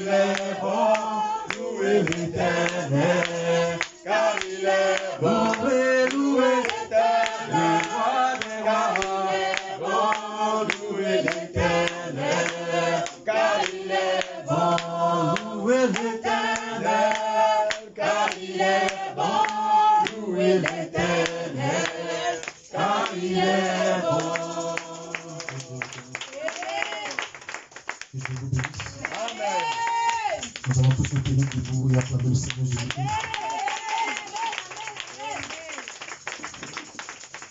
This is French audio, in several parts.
il est bon, louez l'Éternel, car il est bon, louez l'Éternel, car il est bon, louez l'Éternel, car il est bon, louez l'Éternel, car il est bon, louez l'Éternel, car il est bon. Que Dieu vous bénisse. Amen. Nous allons tous nous tenir debout et acclamer le Seigneur Jésus-Christ.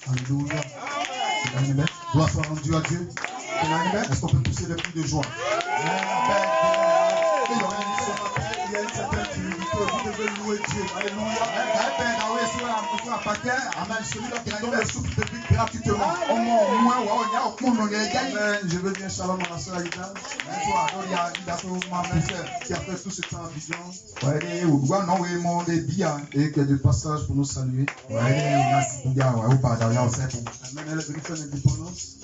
Alléluia. Amen. Gloire soit rendue à Dieu. Est-ce qu'on peut pousser des cris de joie? Il y a une certaine fluidité, vous devez louer Dieu. Alléluia. Amen. Celui-là qui donne le souffle de vie gratuitement. Amen. Je veux dire shalom à la soeur Aïda. Qui a fait tout ce temps en vision. Et qui est de passage pour nous saluer. Amen. Elle est venue faire l'indépendance.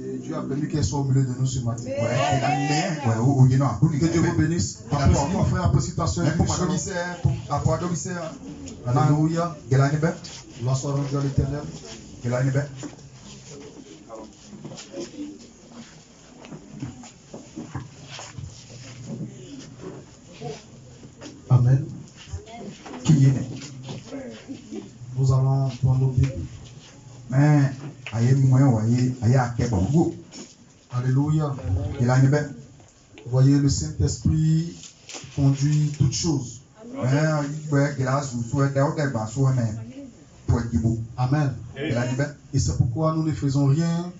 Et Dieu a permis qu'elle soit au milieu de nous ce matin. Que Dieu vous bénisse. Apprécie mon frère, apprécie ta soeur. Alléluia. Gloire soit rendue à l'Éternel. Amen. Qui est? Nous allons prendre nos Bibles. Alléluia. Vous voyez, le Saint-Esprit conduit toutes choses. Amen. Et c'est pourquoi nous ne faisons rien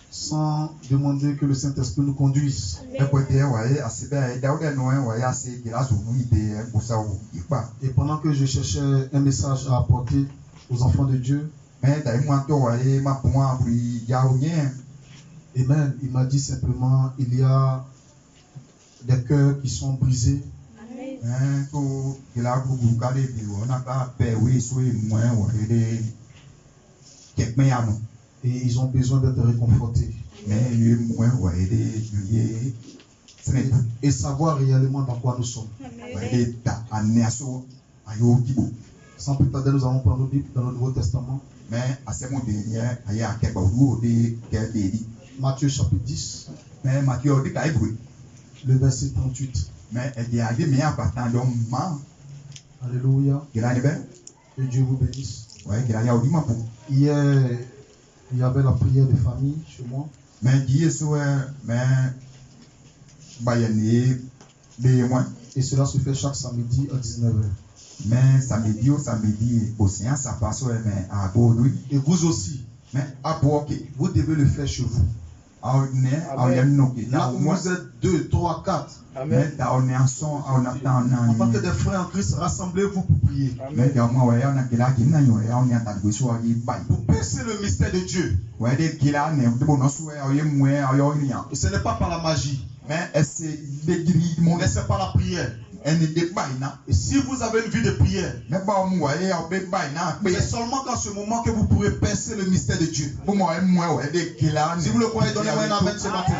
sans demander que le Saint-Esprit nous conduise. Et pendant que je cherchais un message à apporter aux enfants de Dieu, Amen, il m'a dit simplement, il y a des cœurs qui sont brisés. Et ils ont besoin d'être réconfortés. Et savoir réellement dans quoi nous sommes. Sans plus tarder, nous allons prendre nos Bibles dans le Nouveau Testament. Matthieu chapitre 10. Le verset 38. Alléluia. Que Dieu vous bénisse. Hier, il y avait la prière de famille chez moi. Et cela se fait chaque samedi à 19h. Et vous aussi, vous devez le faire chez vous. Là où vous êtes 2, 3, 4. Amen. En tant que des frères en Christ, rassemblez-vous pour prier. Pour percer le mystère de Dieu. Et ce n'est pas par la magie. Mais c'est par la prière. Et si vous avez une vie de prière, c'est seulement qu'en ce moment que vous pourrez percer le mystère de Dieu. Si vous le croyez, donnez-moi un amen ce matin.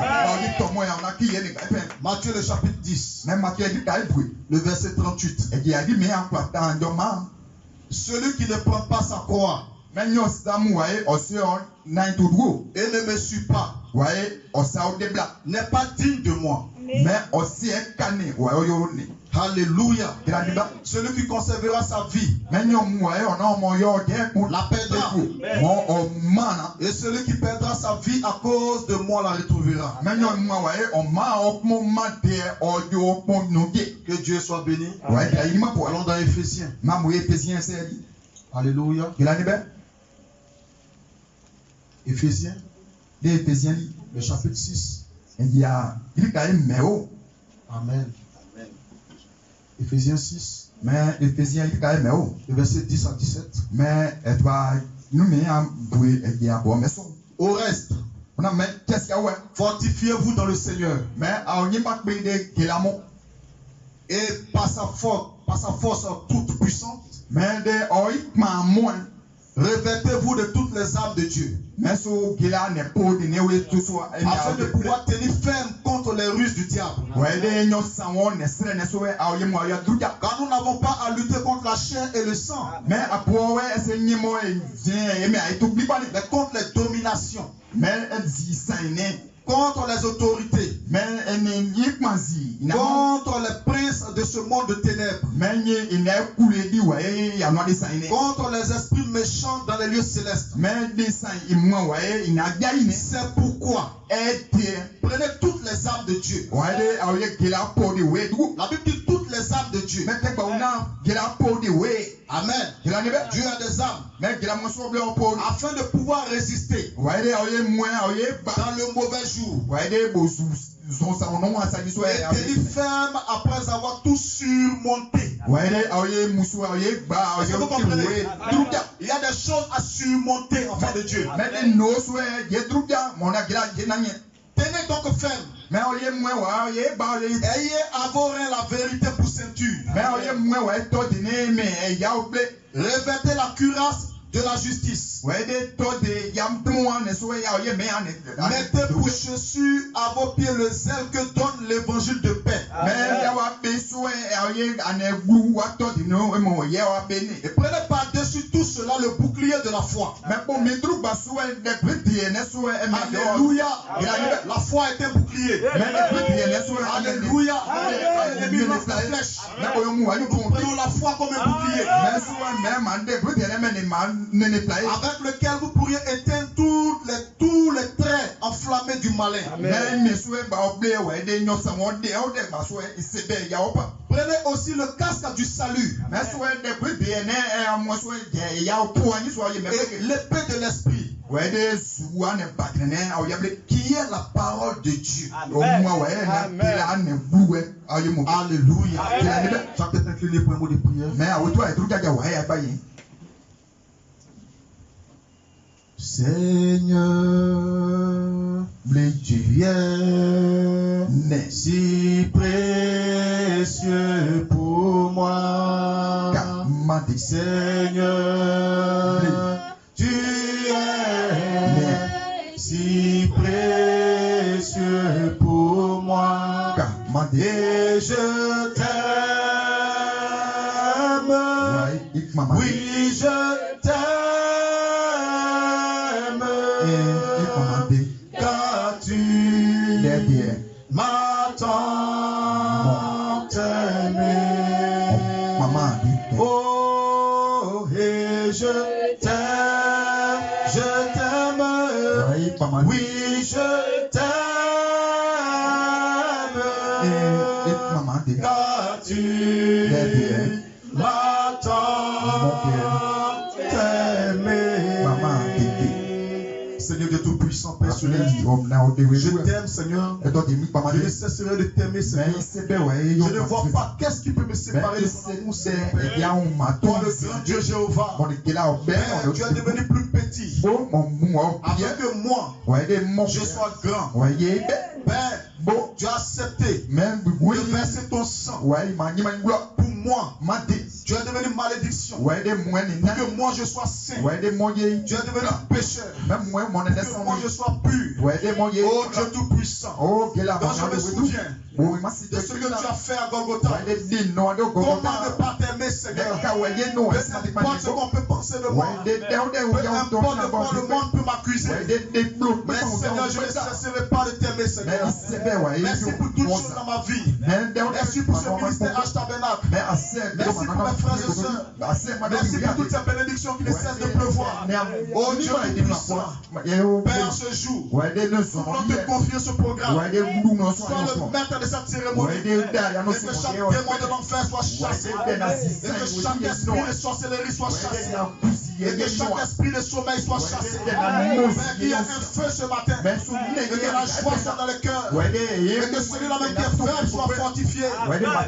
Matthieu le chapitre 10, le verset 38. Celui qui ne prend pas sa croix et ne me suit pas n'est pas digne de moi. Alléluia. Celui qui conservera sa vie la perdra. Et celui qui perdra sa vie à cause de moi la retrouvera. Que Dieu soit béni. Allons dans Éphésiens. Alléluia. Éphésiens. Le chapitre 6. Amen. Éphésiens 6. Le verset 10 à 17. Au reste, fortifiez-vous dans le Seigneur. Et par sa force toute puissante, revêtez-vous de toutes les armes de Dieu. Afin de pouvoir tenir ferme contre les du diable. Car nous n'avons pas à lutter contre la chair et le sang, mais contre les dominations, contre les autorités, contre les princes de ce monde de ténèbres, contre les esprits méchants dans les lieux célestes. C'est pourquoi prenez toutes les armes de Dieu. La Bible dit toutes les armes de Dieu. Amen. Dieu a des armes afin de pouvoir résister dans le mauvais jour. Et tenir ferme après avoir tout surmonté. Est-ce que vous comprenez? Il y a des choses à surmonter enfant de Dieu. Tenez donc ferme. Ayez à vos reins la vérité pour ceinture. Revêtez la cuirasse de la justice. Mettez pour chaussure à vos pieds le zèle que donne l'évangile de paix. Et prenez par-dessus tout cela le bouclier de la foi. Alléluia. La foi est un bouclier. Alléluia. L'ennemi lance la flèche. Nous prenons la foi comme un bouclier avec lequel vous pourriez éteindre tous les traits enflammés du malin. Prenez aussi le casque du salut et l'épée de l'esprit, qui est la parole de Dieu. Alléluia. Tu vas peut-être incliner pour un mot de prière. Seigneur, tu es si précieux pour moi. Seigneur, tu es si précieux pour moi. Et je t'aime. Oui, je t'aime. Car tu m'as tant aimé. Oh, et je t'aime. Oui, je t'aime. Car tu m'as tant aimé. Seigneur Dieu Tout-Puissant, Père Céleste, je t'aime, Seigneur. Je ne cesserai de t'aimer, Seigneur. Je ne vois pas qu'est-ce qui peut me séparer de ton amour, Seigneur. Toi, le grand Dieu Jéhovah, Père, tu es devenu plus petit, afin que moi, je sois grand. Père, tu as accepté de verser ton sang pour moi. Tu es devenu malédiction pour que moi je sois saint. Tu es devenu pécheur pour que moi je sois pur. Oh Dieu Tout-Puissant, quand je me souviens de ce que tu as fait à Golgotha, comment ne pas t'aimer, Seigneur? Peu importe ce qu'on peut penser de moi, peu importe de quoi le monde peut m'accuser, mais Seigneur, je ne cesserai pas de t'aimer, Seigneur. Merci pour toutes choses dans ma vie. Merci pour ce ministère H-Tabernacle. Merci pour mes frères et sœurs. Merci pour toutes ces bénédictions qui ne cessent de pleuvoir. Oh Dieu Tout-Puissant, Père, ce jour, nous voulons te confier ce programme. Sois le maître de cette cérémonie. Et que chaque démon de l'enfer soit chassé. Et que chaque esprit de sorcellerie soit chassé. Et que chaque esprit de sommeil soit chassé. Père, qu'il y ait un feu ce matin. Et que la joie soit dans le cœur. Et que celui-là même qui est faible soit fortifié.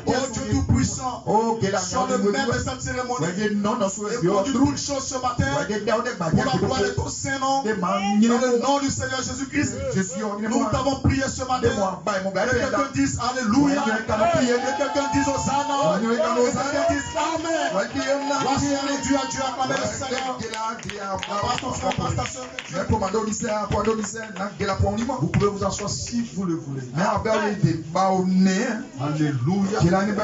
Oh Dieu Tout-Puissant, sois le maître de cette cérémonie. Et conduis toutes choses ce matin pour la gloire de ton Saint-Nom. Dans le nom du Seigneur Jésus-Christ, nous t'avons prié ce matin. Que quelqu'un dise Alléluia. Que quelqu'un dise Hosanna. Que quelqu'un dise Amen. Voici un Dieu à Dieu, acclamez le Seigneur. Vous pouvez vous asseoir si vous le voulez. Alléluia. Amen,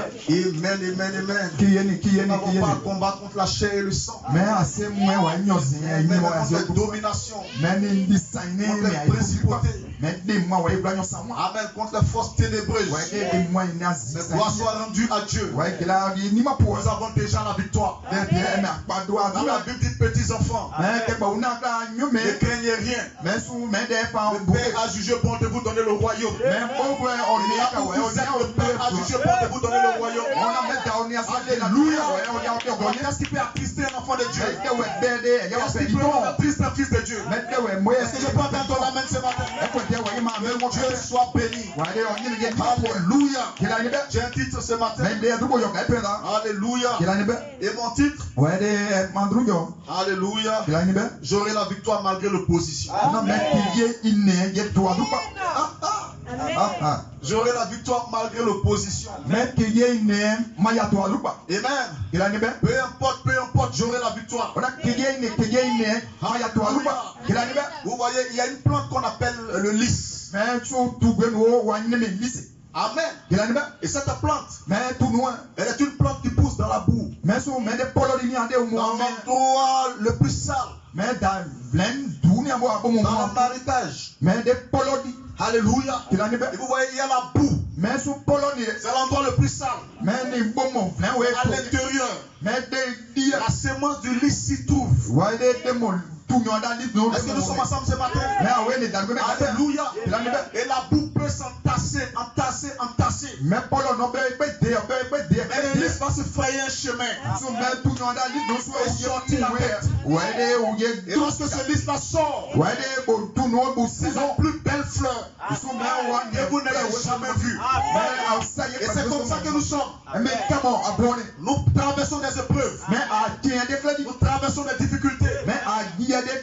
amen, amen. Nous n'avons pas à combattre contre la chair et le sang. Mais contre les dominations, contre les principautés. Amen, contre les forces ténébreuses. Mais gloire soit rendue à Dieu. Nous avons déjà la victoire. Dans la Bible dit petits enfants, ne craignez rien. Le Père a jugé bon de vous donner le royaume. Vous êtes le Père a jugé bon de vous donner le royaume. Alléluia. Qu'est-ce qui peut attrister un enfant de Dieu? Qu'est-ce qui peut attrister un fils de Dieu? Est-ce que je peux entendre ton amen ce matin? Que Dieu soit béni. Alléluia. J'ai un titre ce matin. Alléluia. Et mon titre? Alléluia. J'aurai la victoire malgré l'opposition. J'aurai la victoire malgré l'opposition. Amen. Peu importe, j'aurai la victoire. Vous voyez, il y a une plante qu'on appelle le lys. Amen. Et cette plante, elle est une plante qui pousse dans la boue. Dans l'endroit le plus sale. Dans l'héritage. Alléluia. Et vous voyez, il y a la boue. C'est l'endroit le plus sale. À l'intérieur, la semence du lys s'y trouve. Est-ce que nous sommes ensemble ce matin? Alléluia. Et la boue peut s'entasser. Mais le lys va se frayer un chemin. Et sortir la tête. Et lorsque ce lys là sort, ils ont plus belles fleurs que vous n'avez jamais vues. Et c'est comme ça que nous sommes. Nous traversons des épreuves. Nous traversons des difficultés.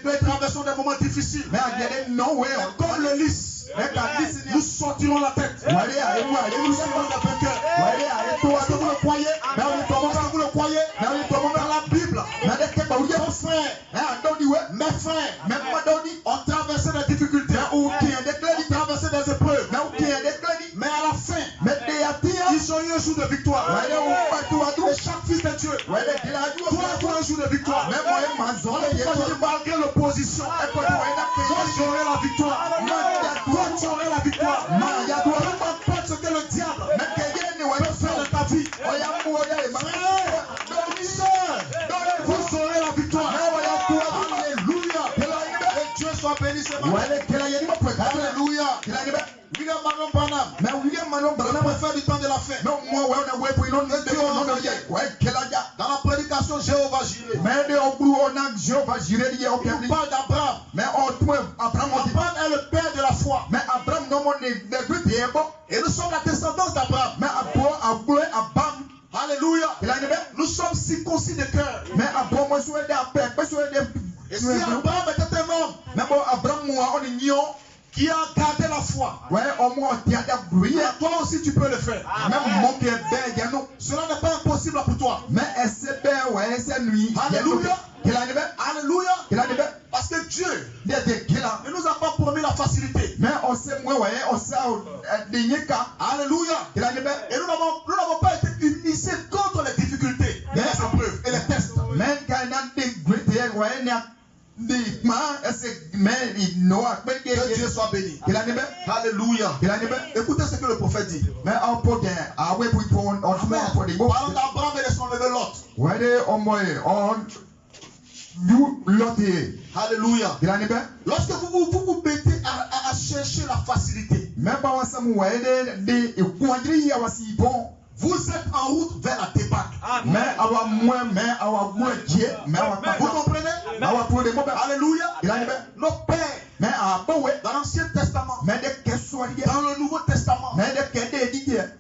Nous traversons des moments difficiles. Comme le lys, nous sortirons la tête. Et nous serons des vainqueurs. Est-ce que vous le croyez? Est-ce que vous le croyez? Dans la Bible, mes frères ont traversé des difficultés, ont traversé des épreuves, mais à la fin, ils ont eu un jour de victoire. Et chaque fils de Dieu doit un jour de victoire. Malgré l'opposition, toi j'aurai la victoire. Toi tu aurais la victoire. Peu importe ce que le diable peut faire de ta vie. Vous aurez la victoire. Alléluia. Que Dieu soit béni ce matin. Alléluia. William Marion Branham préfère du temps de la fin. Dans la prédication Jéhovah Jireh, il parle d'Abraham. Abraham est le père de la foi. Et nous sommes la descendance d'Abraham. Alléluia. Nous sommes circoncis de cœur. Et si Abraham était un homme qui a gardé la foi, toi aussi tu peux le faire. Cela n'est pas impossible pour toi. Alléluia. Alléluia. Parce que Dieu ne nous a pas promis la facilité. Alléluia. Et nous n'avons pas été initiés contre les difficultés, les épreuves et les tests. Que Dieu soit béni. Alléluia. Écoutez ce que le prophète dit. Parlant d'Abraham et de son neveu Lot. Alléluia. Lorsque vous vous mettez à chercher la facilité, vous êtes en route vers la débâcle. Vous comprenez? Alléluia. Nos pères, dans l'Ancien Testament, dans le Nouveau Testament,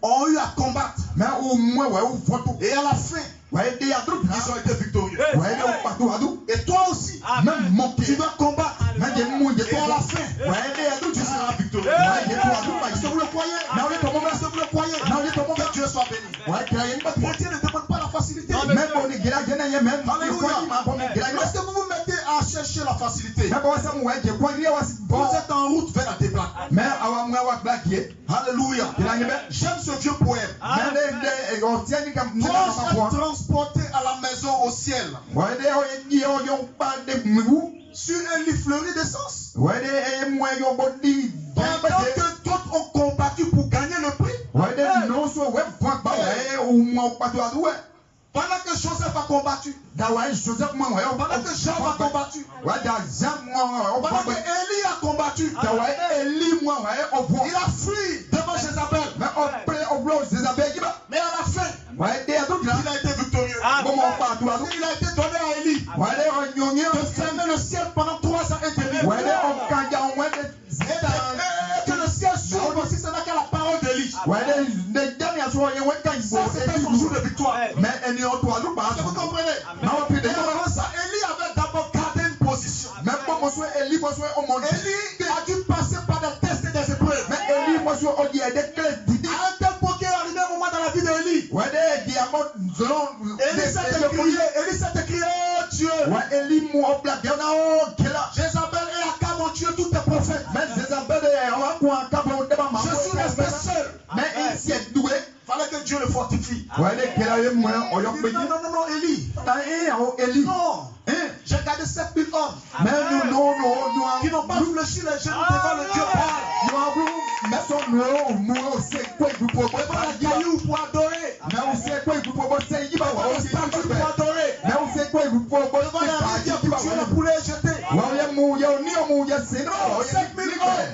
ont eu à combattre. Et à la fin, ils ont été victorieux. Et toi aussi, tu dois combattre. Et à la fin, tu seras victorieux. Est-ce que vous le croyez? Est-ce que vous le croyez? Que Dieu soit béni. Le chrétien ne demande pas la facilité. Alléluia. Est-ce que facilité. Vous êtes en route vers la débâcle. Alléluia. J'aime ce vieux poème. Toi, être transporté à la maison au ciel sur un lit fleuri d'essence. Pendant que d'autres ont combattu pour gagner le prix. Pendant que Joseph a combattu. Pendant que Jean a combattu. Pendant que Élie a combattu. Il a fui devant Jézabel. Mais à la fin, il a été victorieux. Il a été donné à Élie de fermer le ciel pendant 3 ans et demi. Et que le ciel s'ouvre aussi, ce n'est qu'à la parole d'Élie. Ça, c'était son jour de victoire. Vous comprenez? Et avant ça, Élie avait d'abord gardé une position. Élie a dû passer par des tests et des épreuves. À un tel point qu'il est arrivé un moment dans la vie d'Élie. Élie s'est écrié, oh Dieu. Jézabel et Akab ont tué tous tes prophètes. Je suis resté seul. Fallait que Dieu le fortifie. Non, Élie. Non. J'ai gardé 7000 hommes qui n'ont pas fléchi les genoux devant le Dieu Baal. Devant la caillou pour adorer. Devant la statue pour adorer. Devant la rivière pour tuer le poulet jeté. 7000 hommes.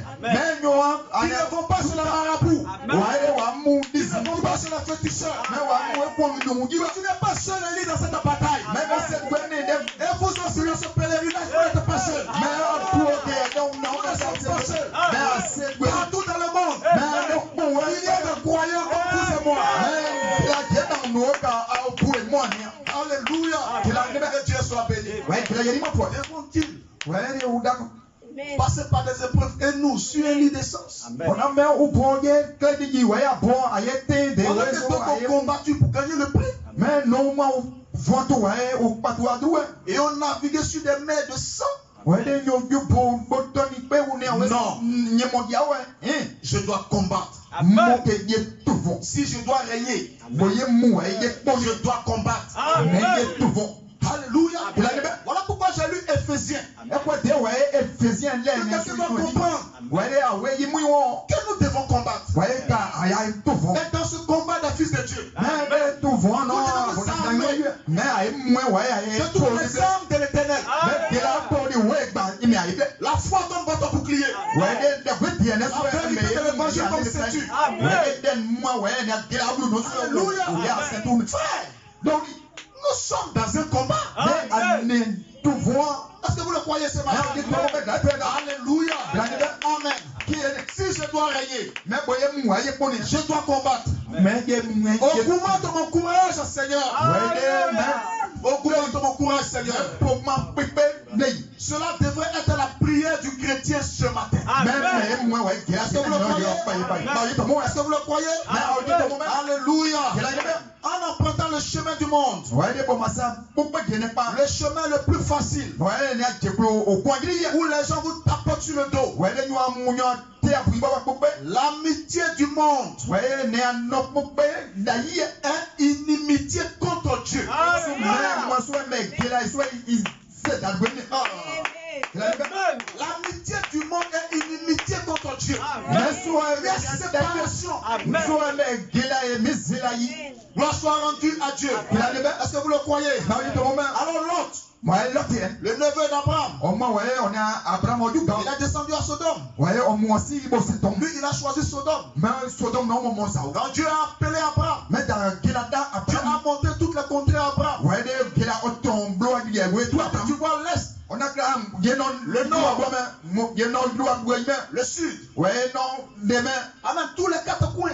Ils ne vont pas sur la marabout. Ils ne vont pas sur la féticheur. Tu n'es pas seul, Élie, dans cette bataille. Et vous aussi, dans ce pèlerinage, vous n'êtes pas seul. Partout dans le monde, il y a des croyants comme vous et moi. Alléluia. Que Dieu soit béni. Vont-ils passer par des épreuves et nous sur un lit d'essence? Pendant que d'autres ont combattu pour gagner le prix. Et on naviguait sur des mers de sang. Non, je dois combattre. Si je dois régner, je dois combattre. Alléluia. Voilà pourquoi j'ai lu Éphésiens. Quelqu'un doit comprendre que nous devons combattre. Mais dans ce combat des fils de Dieu, de toutes les armes de l'éternel, la foi comme votre bouclier, la vérité de l'évangile comme ceinture. Alléluia. Donc, nous sommes dans un combat. Est-ce que vous le croyez ce matin? Alléluia. Amen. Si je dois régner, je dois combattre. Augmente mon courage, Seigneur. Augmente mon courage, Seigneur. Cela devrait être la prière du chrétien ce matin. Est-ce que vous le croyez? Est-ce que vous le croyez? Alléluia. En empruntant le chemin du monde, le chemin le plus facile, où les gens vous tapotent sur le dos, l'amitié du monde est inimitié contre Dieu. L'amitié du monde est inimitié contre Dieu. Il y a séparation. Gloire soit rendue à Dieu. Est-ce que vous le croyez? Alors Lot, le neveu d'Abraham, il a descendu à Sodome. Lui, il a choisi Sodome. Quand Dieu a appelé Abraham, Dieu a montré toutes les contrées à Abraham. Tu vois l'est, le nord, le sud, amen, tous les 4 coins.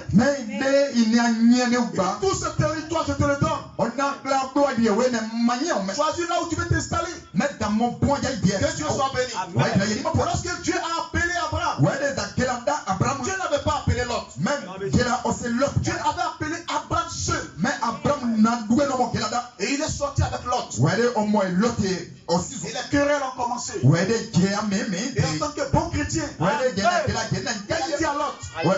Tout ce territoire, je te le donne. Choisis là où tu veux t'installer. Que Dieu soit béni. Lorsque Dieu a appelé Abraham, Dieu n'avait pas appelé Lot. Dieu avait appelé Abraham seul. Et il est sorti avec Lot. Il est querelles ont commencé. Et en tant que bon chrétien, il dit à l'autre, au lieu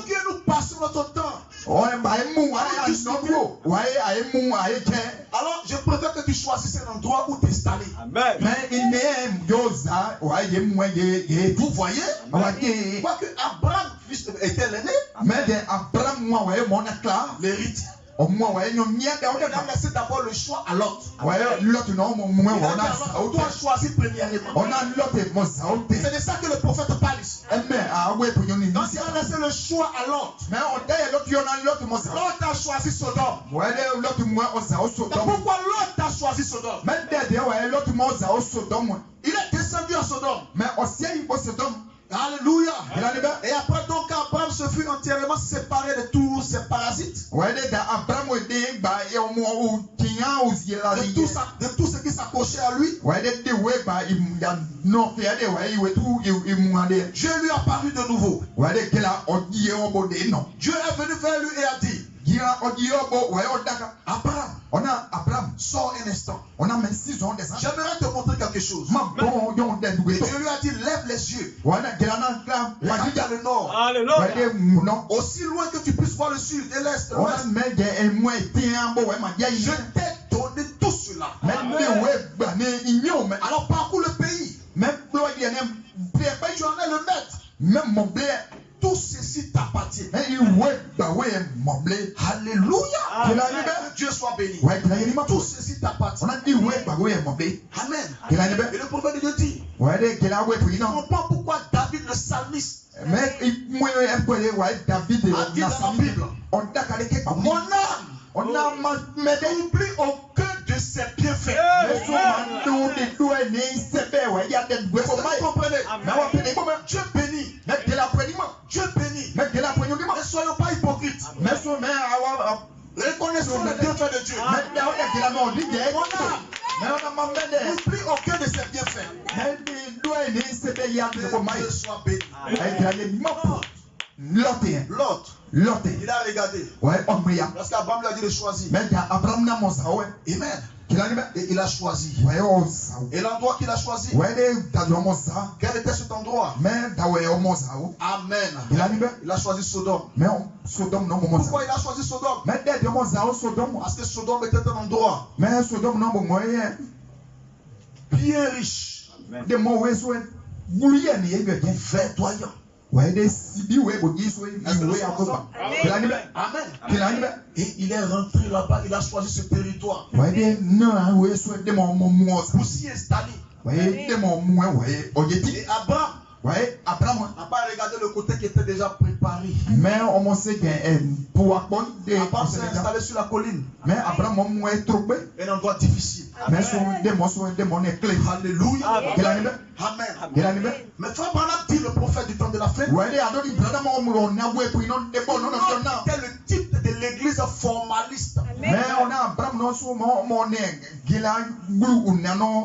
que nous passons notre temps, alors je préfère que tu choisisses un endroit où t'installer. Vous voyez, quoi que Abraham était l'aîné, l'héritier. Il a laissé d'abord le choix à l'autre. Il doit choisir premièrement. C'est de ça que le prophète parle ici. Donc il a laissé le choix à l'autre. L'autre a choisi Sodome. Pourquoi l'autre a choisi Sodome? Il est descendu à Sodome. Alléluia. Et après donc Abraham se fut entièrement séparé de tous ses parasites. De tout ce qui s'accrochait à lui. Dieu lui a apparu de nouveau. Dieu est venu vers lui et a dit, Abraham, sors un instant. J'aimerais te montrer quelque chose. Et Dieu lui a dit, lève les yeux. Regarde le nord. Alléluia. Aussi loin que tu puisses voir le sud et l'est, l'ouest. Je t'ai donné tout cela. Alors parcours le pays. Tu en es le maître. Tout ceci t'appartient. Alléluia. Que Dieu soit béni. Tout ceci t'appartient. Amen. Et le prophète de Dieu dit, je comprends pourquoi David le psalmiste a dit dans la Bible, mon âme n'oublie aucun de ses bienfaits. Vous comprenez? Dieu bénit. Dieu bénit. Ne soyons pas hypocrites. Reconnaissons les bienfaits de Dieu. Mon âme n'oublie aucun de ses bienfaits. Que Dieu soit béni. L'autre, il a regardé. Parce qu'Abraham lui a dit de choisir. Amen. Et il a choisi. Et l'endroit qu'il a choisi, quel était cet endroit? Amen. Il a choisi Sodome. Pourquoi il a choisi Sodome? Parce que Sodome était un endroit bien riche, verdoyant. Amen. Et il est rentré là-bas, il a choisi ce territoire pour s'y installer. Et Abraham n'a pas regardé le côté qui était déjà préparé. Abraham s'est installé sur la colline. Un endroit difficile. Alléluia. Amen. Mais frère Branham dit, le prophète du temps de la fin, c'était le type de l'église formaliste.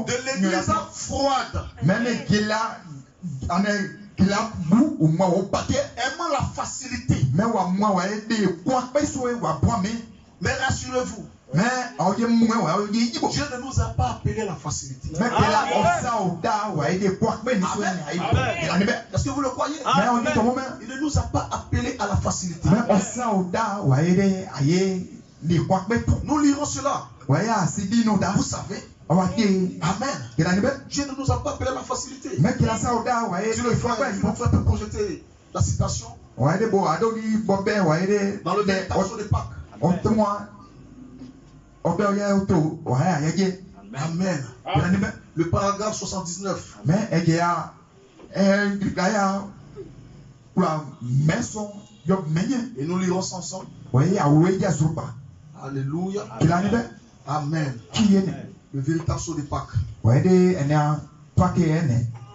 De l'église froide. Aimant la facilité. Mais rassurez-vous, Dieu ne nous a pas appelé à la facilité. Est-ce que vous le croyez? Il ne nous a pas appelé à la facilité. Nous lirons cela. Vous savez. Amen. Dieu ne nous a pas appelé à la facilité. Tu le fais, il faut te projeter la citation dans le Véritable de Pâques. Amen. Le paragraphe 79. Et nous lirons ça ensemble. Alléluia. Amen. Le véritable saut de Pâques.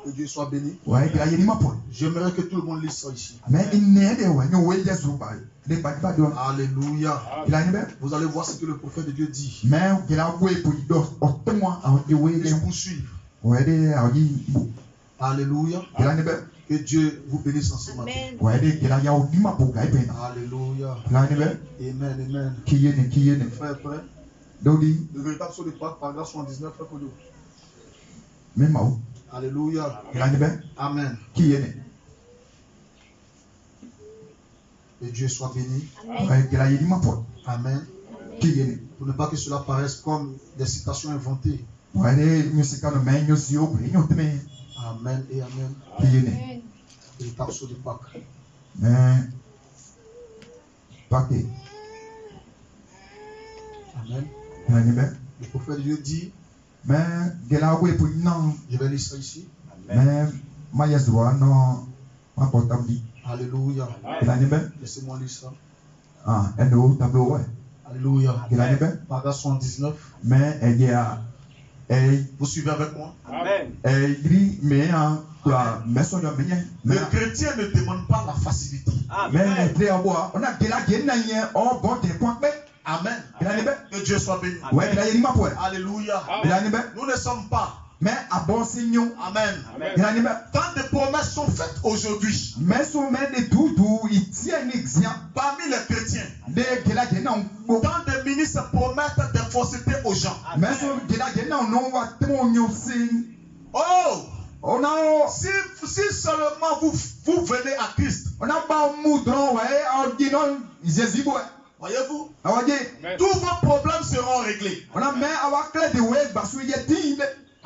Que Dieu soit béni. J'aimerais que tout le monde lise ça ici. Alléluia. Vous allez voir ce que le prophète de Dieu dit. Je poursuis. Alléluia. Que Dieu vous bénisse en ce matin. Alléluia. Amen. Frère, frère. Le véritable saut de Pâques, paragraphe 79, frère Kodo. Même où? Alléluia. Amen. Qui est né? Que Dieu soit béni. Amen. Qui est né? Pour ne pas que cela paraisse comme des citations inventées. Amen et amen. Qui est né? Et le morceau de Pâques. Mais Pâques. Amen. Le prophète de Dieu dit, mais je vais lire ça ici. Alléluia. Laissez-moi lire ça. Alléluia. Paragraphe 79. Vous suivez avec moi? Amen. Le chrétien ne demande pas la facilité. Amen. Amen. Que Dieu soit béni. Alléluia. Nous ne sommes pas. Amen. Tant de promesses sont faites aujourd'hui parmi les chrétiens. Tant de ministres promettent des faussetés aux gens. Oh, si seulement vous venez à Christ, voyez-vous, tous vos problèmes seront réglés.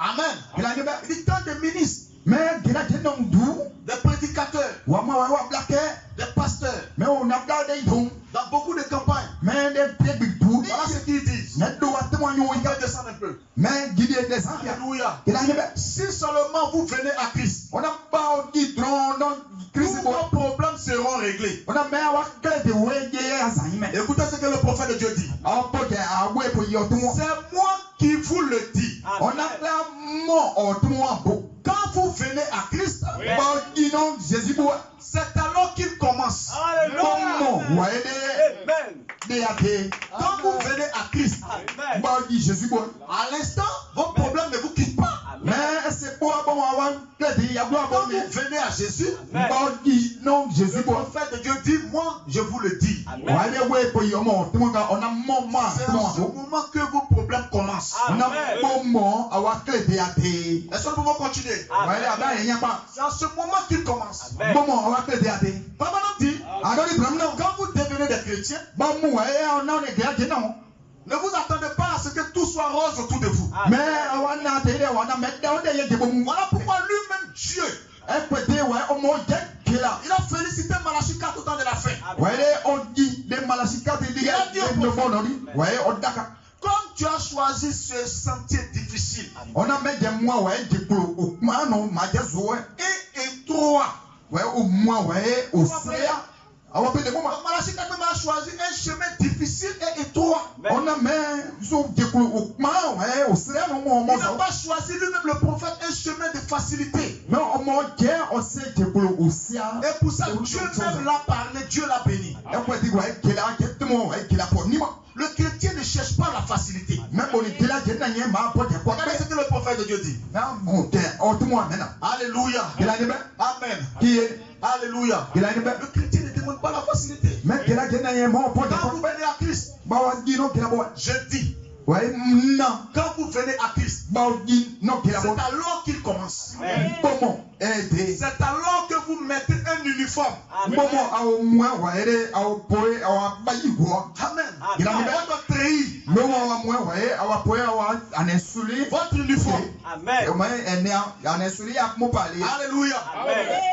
Amen. Il dit tant de ministres, des prédicateurs, des pasteurs, dans beaucoup de campagnes. Voilà ce qu'ils disent. On va descendre un peu. Alléluia. Si seulement vous venez à Christ, tous vos problèmes seront réglés. Écoutez ce que le prophète de Dieu dit. C'est moi qui vous le dis. Quand vous venez à Christ, c'est alors qu'il commence. Quand vous venez à Christ, à l'instant, vos problèmes ne vous quittent pas. Quand vous venez à Jésus, le prophète de Dieu dit, moi je vous le dis. C'est en ce moment que vos problèmes commencent. Est-ce que nous pouvons continuer? C'est en ce moment qu'il commence. Papa dit, quand vous devenez des chrétiens, ne vous attendez pas à ce que tout soit rose autour de vous. Voilà pourquoi lui-même Dieu, il a félicité Malachie 4 au temps de la fin. Comme tu as choisi ce sentier difficile et étroit, Malachie 4 a choisi un chemin difficile et étroit. Il n'a pas choisi lui-même le prophète un chemin de facilité. Et pour ça, Dieu même l'a parlé, Dieu l'a béni. Le chrétien ne cherche pas la facilité. Regardez ce que le prophète de Dieu dit. Alléluia. Amen. Alléluia. Le chrétien ne demande pas la facilité. Quand vous venez à Christ, je dis, quand vous venez à Christ, c'est alors qu'il commence. C'est alors que vous mettez un uniforme. Amen. Votre treillis, votre uniforme. Amen. Alléluia.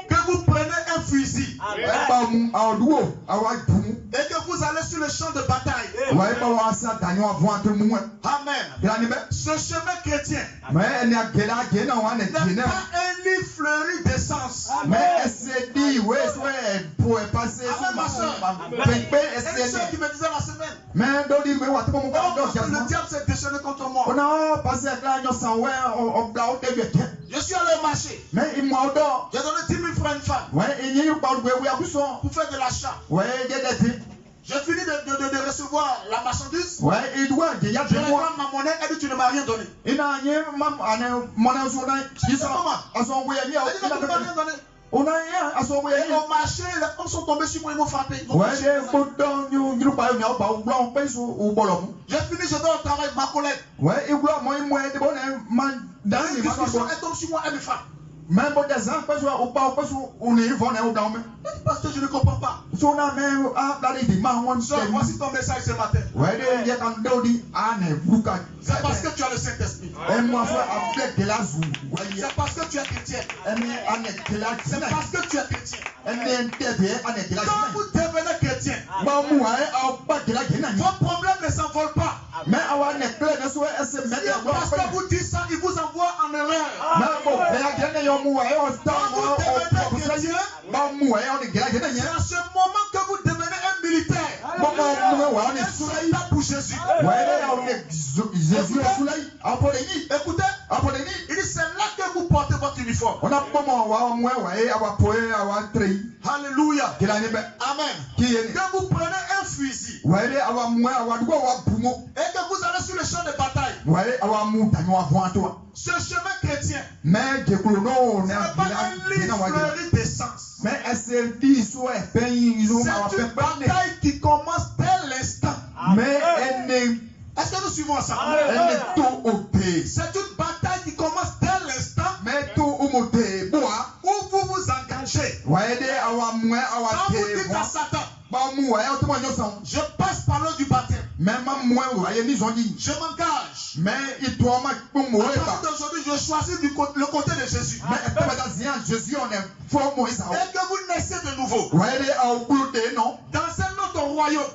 Que vous prenez un fusil. Amen. Et que vous allez sur le champ de bataille. Amen. Ce chemin chrétien n'est pas un livre fleuri d'essence. Et ceux qui me disaient la semaine, le diable s'est déchaîné contre moi. Je suis allé au marché. J'ai donné 10 000 francs à une femme pour faire de l'achat. J'ai fini de recevoir la marchandise. Je réclame ma monnaie. Elle dit tu ne m'as rien donné. Je dis comment? Elle dit tu ne m'as rien donné. On a rien à son moyen. Et au marché, les hommes sont tombés sur moi, ils m'ont frappé. Ouais, j'ai fini, je vais au travail, ma collègue. Ouais, il voit moi, Dans une discussion, elle tombe sur moi, elle me frappe. Même pour des gens, on est venu au domaine. Parce que je ne comprends pas. So na même à la voici ton message ce matin. C'est parce que tu as le Saint-Esprit. C'est parce que tu es chrétien. C'est parce que tu es chrétien. Quand vous devenez chrétien, vos problèmes ne s'envolent pas. Mais si un pasteur vous dit ça, il vous envoie en erreur. Quand vous devenez chrétien, c'est à ce moment que vous devenez un militaire. Un soldat pour Jésus. Écoutez, il dit c'est là que vous portez votre uniforme. Alléluia. Amen. Que vous prenez un fusil et que vous allez sur le champ de bataille. Ce chemin chrétien, ce n'est pas un livre d'essence. C'est une bataille qui commence dès l'instant. Est-ce que nous suivons ça? C'est une bataille qui commence dès l'instant où vous vous engagez. Quand vous dites à Satan, je passe par l'eau du baptême. Je m'engage. À partir d'aujourd'hui, je choisis le côté de Jésus. Et que vous naissez de nouveau dans un autre royaume.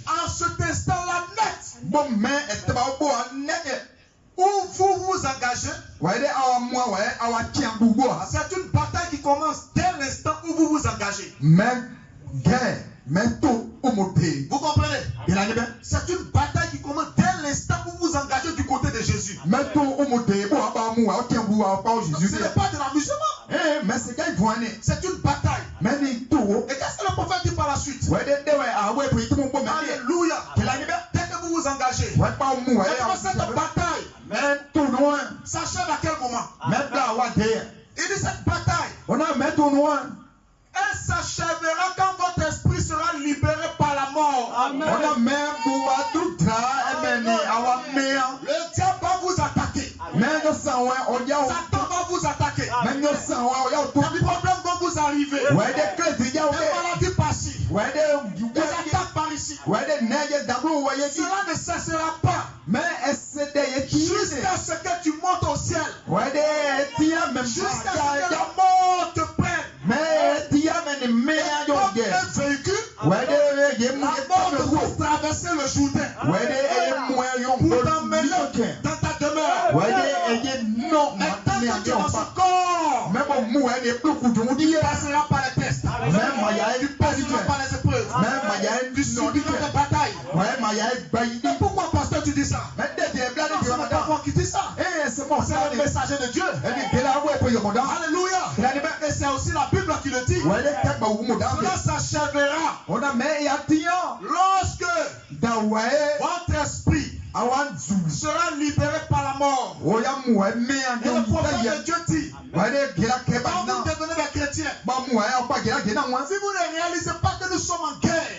En cet instant-là net, où vous vous engagez, c'est une bataille qui commence dès l'instant où vous vous engagez. Vous comprenez? C'est une bataille qui commence dès l'instant où vous vous engagez du côté de Jésus. Ce n'est pas de l'amusement. C'est une bataille. Et qu'est-ce que le prophète dit par la suite? Alléluia. Dès que vous vous engagez, cette bataille s'achève à quel moment? Il dit cette bataille, elle s'achèvera quand votre esprit sera libéré par la mort. Amen. Le diable va vous attaquer. Satan va vous attaquer. Des problèmes vont vous arriver. Des maladies par-ci. Des attaques par ici. Cela ne cessera pas. Jusqu'à ce que tu montes au ciel. Jusqu'à ce que la mort te prenne. Un véhicule. La mort te fait traverser le Jourdain. Pour t'emmener dans ta demeure. Mais tant que tu es dans ce corps, tu passeras par les tests. Tu passeras par les épreuves. Tu subiras des batailles. Mais pourquoi, pasteur, tu dis ça? C'est mon enfant qui dit ça. C'est le messager de Dieu. Alléluia. Et c'est aussi la Bible qui le dit. Cela s'achèvera lorsque votre esprit sera libéré par la mort. Et le prophète de Dieu dit, quand vous devenez des chrétiens, si vous ne réalisez pas que nous sommes en guerre,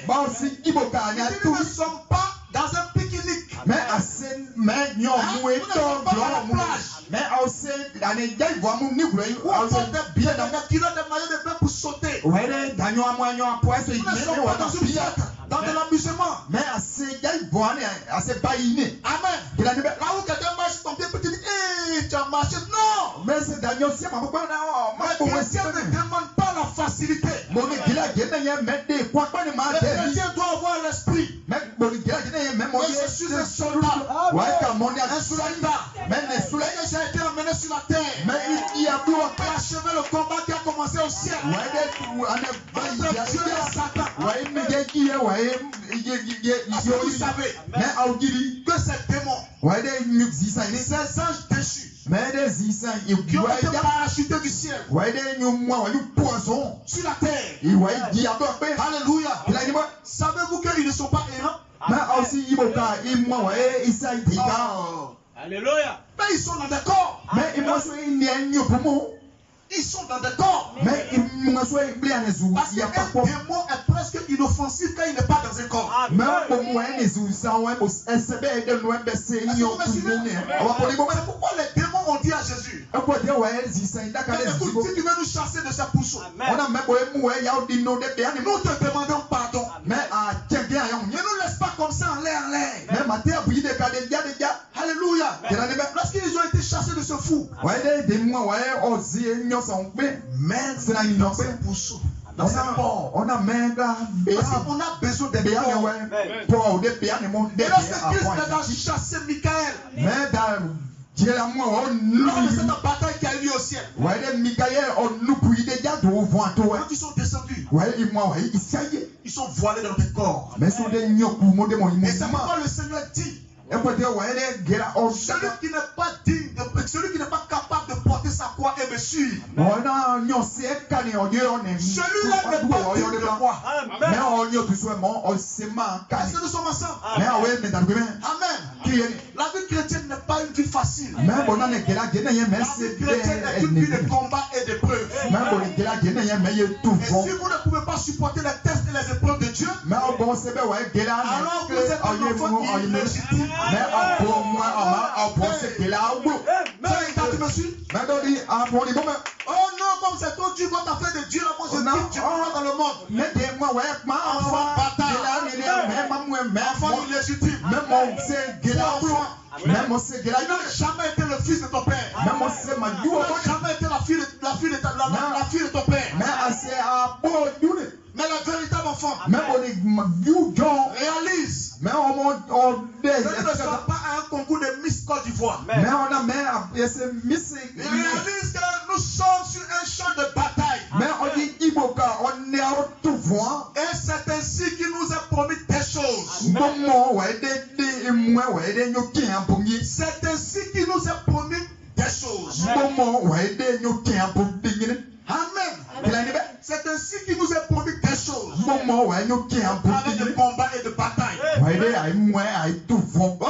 nous ne sommes pas dans un pique-nique. Nous ne sommes pas à la plage. Où on porte des kilos de maillots de bain pour sauter. Nous ne sommes pas dans une fête, dans de l'amusement. Amen. Là où quelqu'un marche sur ton pied, tu dis, hey, tu as marché. Non. Mais les chrétiens ne demandent pas la facilité. Les chrétiens doivent avoir l'esprit. Mais je suis un soldat. Un soldat. J'ai été emmené sur la terre. Pour achever le combat qui a commencé au ciel. Entre Dieu et Satan. Est-ce que vous savez que ces démons, ces anges déchus, qui ont été parachutés du ciel sur la terre? Alléluia. Savez-vous qu'ils ne sont pas errants? Alléluia. Mais ils sont dans des corps. Ils ils sont dans des corps. Mais parce qu'un démon est presque inoffensif quand il n'est pas dans un corps. C'est pourquoi les démons ont dit à Jésus, écoute, si tu veux nous chasser de ces poussons, nous te demandons pardon. Ne nous laisse pas comme ça en l'air. Alléluia. Lorsqu'ils ont été chassés de ce fou, mais ils ont ces poussons. Dans un port. On a besoin des ports. Et lorsque Christ a chassé Michael, lors de cette bataille qui a eu lieu au ciel, quand ils sont descendus, ils sont voilés dans des corps. Et c'est pourquoi le Seigneur dit, celui qui n'est pas digne, celui qui n'est pas capable de porter sa croix et me suivre, celui-là n'est pas digne de moi. Est-ce que nous sommes ensemble? Amen. La vie chrétienne n'est pas une vie facile. La vie chrétienne est une vie de combat et d'épreuves. Et si vous ne pouvez pas supporter les tests et les épreuves de Dieu, alors vous êtes un enfant illégitime. Tu me suis? Oh non, comme c'est trop dur quand tu as fait de Dieu, là, moi je quitte, tu vas dans le monde. Enfant bâtard, enfant illégitime, il n'a jamais été le fils de ton père. Il n'a jamais été la fille de ton père. Mais le véritable enfant réalise que ce ne soit pas un concours de Miss Côte d'Ivoire. Il réalise que nous sommes sur un champ de bataille. Et c'est ainsi qu'il nous a promis des choses. C'est ainsi qu'il nous a promis des choses. Amen. C'est ainsi qu'il nous a promis des choses. Avec de combats et de batailles. Oh,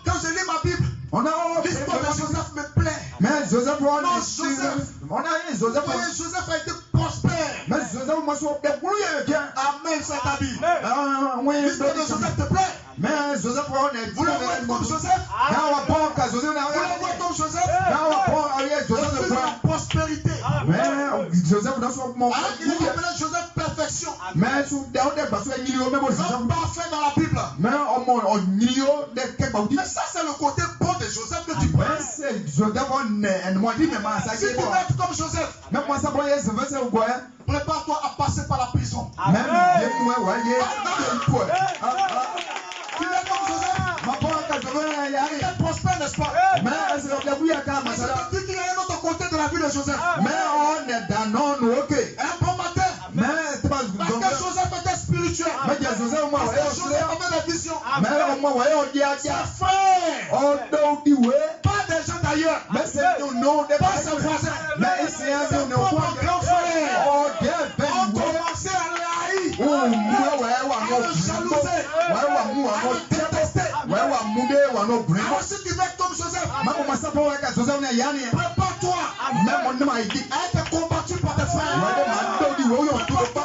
quand je lis ma Bible, l'histoire de Joseph me plaît. Joseph a été prospère. Amen, c'est ta Bible. L'histoire de Joseph te plaît. Vous le voyez comme Joseph? Vous le voyez comme Joseph? Joseph de la prospérité. Il est appelé Joseph perfection. L'homme parfait dans la Bible. Mais ça c'est le côté bon de Joseph que tu prends. Si tu veux être comme Joseph, prépare-toi à passer par la prison. Tu es comme Joseph. Tu es prospère, n'est-ce pas? Mais c'est dit qu'il y a un autre côté de la vie de Joseph. Un bon matin. Parce que Joseph était spirituel. Parce que Joseph avait la vision. Ses frères. Pas des gens d'ailleurs. Pas ses voisins. Ses propres grands frères ont commencé à le haïr. À le jalouser. À le détester. Alors si tu veux être comme Joseph, prépare-toi à être combattu par tes frères. Prépare-toi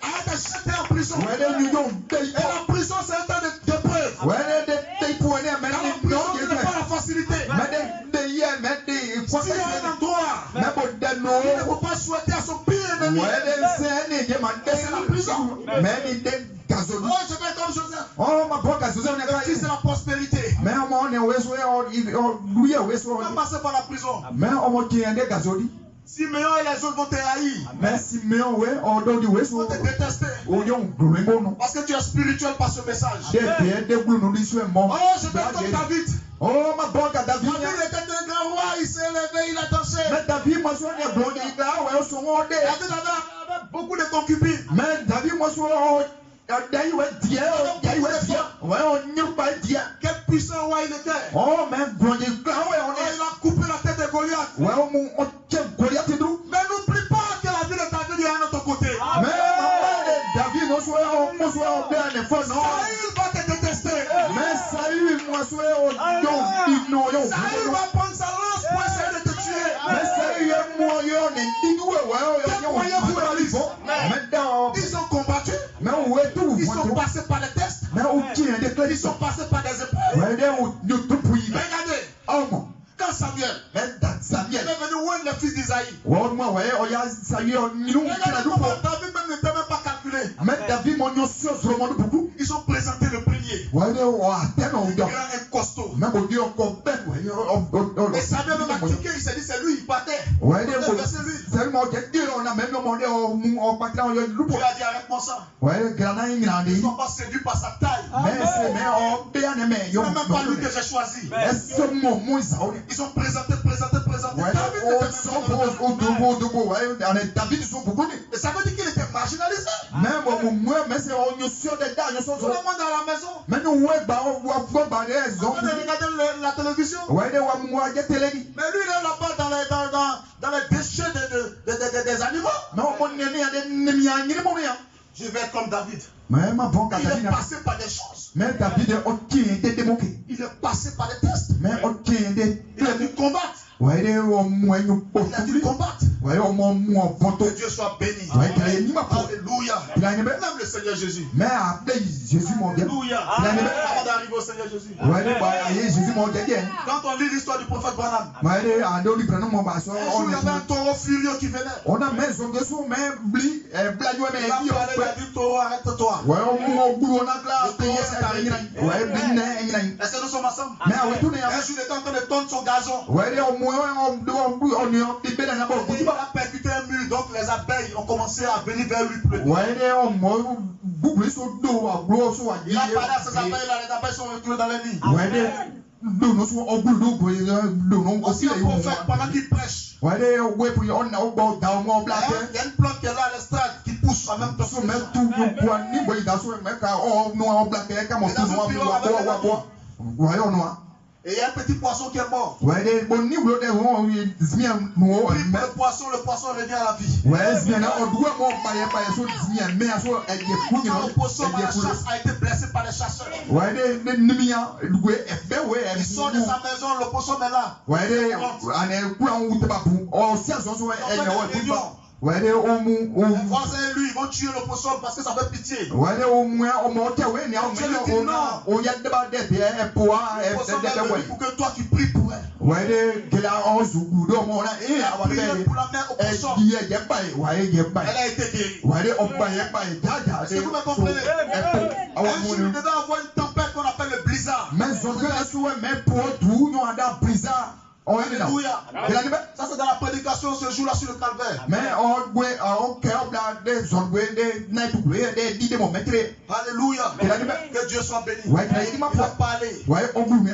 à être jeté en prison. Et la prison c'est un temps d'épreuve. Dans la prison ce n'est pas la facilité. S'il y a un endroit il ne faut pas souhaiter à son pire ennemi, c'est la prison. Oh, je vais comme Joseph. Si c'est la prospérité, on va passer par la prison. Siméon et les autres vont te haïr. Vont te détester. Parce que tu es spirituel par ce message. Oh, je vais comme David. David était un grand roi, il s'est levé, il a dansé. David avait beaucoup de concubines. Quel puissant roi il était. Il a coupé la tête de Goliath. Mais n'oublie pas que la vie de David est à notre côté. Saül va te détester. Saül va prendre sa lance pour essayer de te tuer. Ils ont combattu. Ils sont passés par les tests. Ils sont passés par des épreuves. Regardez. Quand Samuel est venu voir le fils d'Isaïe, regardez comment David même n'était même pas calculé. Ils ont présenté le premier. Grand et costaud. Et Samuel même a cliqué, il s'est dit c'est lui, il battait. C'est lui. Tu as dit arrête-moi ça. Ils ne sont pas séduits par sa taille. Ce n'est même pas lui que j'ai choisi. Ils ont présenté. Et ça veut dire qu'il était marginalisé. Tout le monde à la maison. On a regardé la télévision. Mais lui, il est là-bas dans les déchets des animaux. Je vais être comme David. Il est passé par des choses. Il est passé par des tests. Il a dû combattre. Que Dieu soit béni. Alléluia. Même le Seigneur Jésus. Alléluia. Avant d'arriver au Seigneur Jésus. Quand on lit l'histoire du prophète Branham, un jour il y avait un taureau furieux qui venait. Il a dit taureau, arrête-toi. Est-ce que nous sommes ensemble? Un jour il était en train de tondre son gazon. Il a percuté un mur, donc les abeilles ont commencé à venir vers lui. Il a parlé à ces abeilles là, les abeilles sont retournées dans les nids. Aussi un prophète pendant qu'il prêche, il y a une plante qui est là à l'estrade qui pousse en même temps. Et il y a un petit poisson qui est mort. Le poisson revient à la vie. Quand le poisson à la chasse a été blessé par les chasseurs, il sort de sa maison, le poisson est là. Les voisins et lui, ils vont tuer le poisson parce que ça fait pitié. Le poisson est venu pour que toi tu pries pour elle. Il a prié pour la mère au poisson. Elle a été guérie. Est-ce que vous me comprenez? Un jour, nous devons avoir une tempête qu'on appelle le blizzard. Alléluia. Ça c'est dans la prédication ce jour-là sur le calvaire. Alléluia. Que Dieu soit béni. Il a parlé.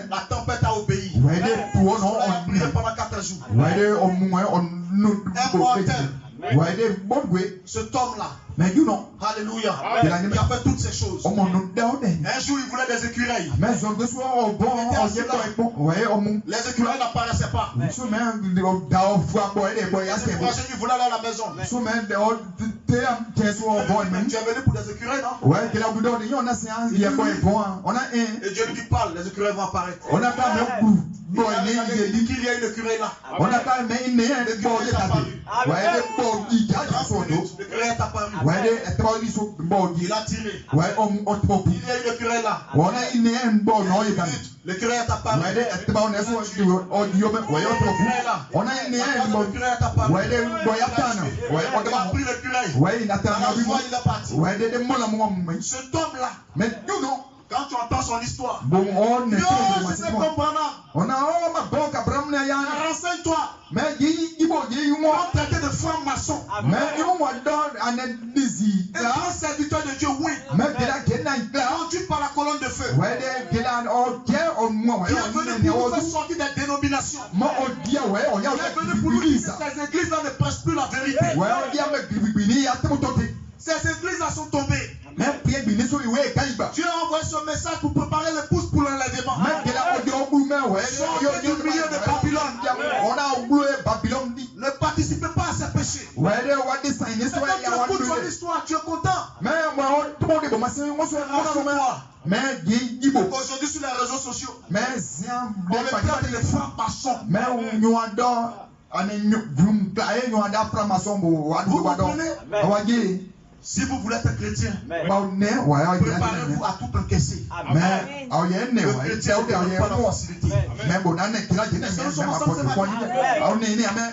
La tempête a obéi. On a prié pendant 4 jours. Immortel. Cet homme-là. Alléluia. Il a fait toutes ces choses. Un jour il voulait des écureuils. Les écureuils n'apparaissaient pas. Il voulait aller à la maison. Tu es venu pour des écureuils, non? Et Dieu lui parle, les écureuils vont apparaître. Il dit qu'il y a une écureuil là. L'écureuil est apparu. Il a tiré. Il y a une écureuil là. L'écureuil est apparu. Il a pris l'écureuil. Il est parti. Cet homme là, quand tu entends son histoire, c'est comme Branham. Renseigne-toi. On traité de franc-maçon. Un grand serviteur de Dieu, oui. Conduit par la colonne de feu. Qui est venu pour nous faire sortir des dénominations. Il est venu pour nous dire que ces églises-là ne prêchent plus la vérité. Ces églises-là sont tombées. Dieu a envoyé ce message pour préparer l'épouse pour l'enlèvement. Sortez du milieu de Babylone. Ne participez pas à ces péchés. Quand tu écoutes son histoire, tu es content. Aujourd'hui sur les réseaux sociaux, on les traite de francs-maçons. Vous comprenez? Si vous voulez être chrétien, préparez-vous à tout encaisser. Le chrétien n'a pas la facilité.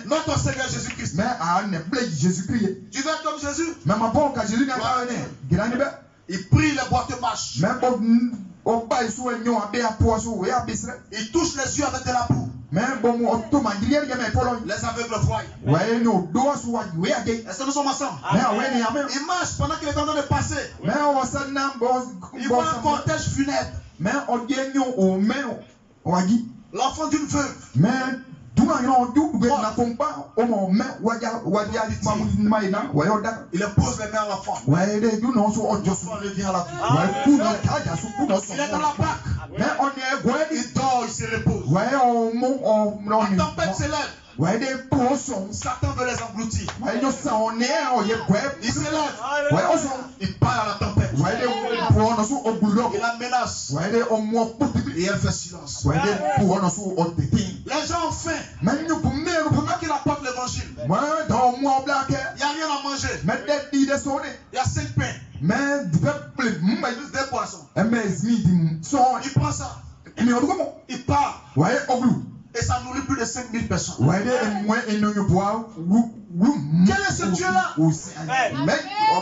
Notre Seigneur Jésus-Christ. Tu veux être comme Jésus? Il prie les boîtes marches. Il touche les yeux avec de la boue. Les aveugles voient. Est-ce que nous sommes ensemble? Il marche pendant qu'il est en train de passer. Il voit un cortège funèbre. L'enfant d'une veuve. Il pose les mains à l'enfant. L'enfant revient à la vie. Il est dans la barque. Il dort, il se repose. La tempête s'élève. Satan veut les engloutir. Il s'élève. Il parle à la tempête. Il la menace. Et elle fait silence. Les gens ont faim. Pendant qu'il apporte l'évangile, il n'y a rien à manger. Il y a 5 pains. Juste 2 poissons. Il prend ça. Il part. Et ça nourrit plus de 5000 personnes. Quel est ce Dieu-là?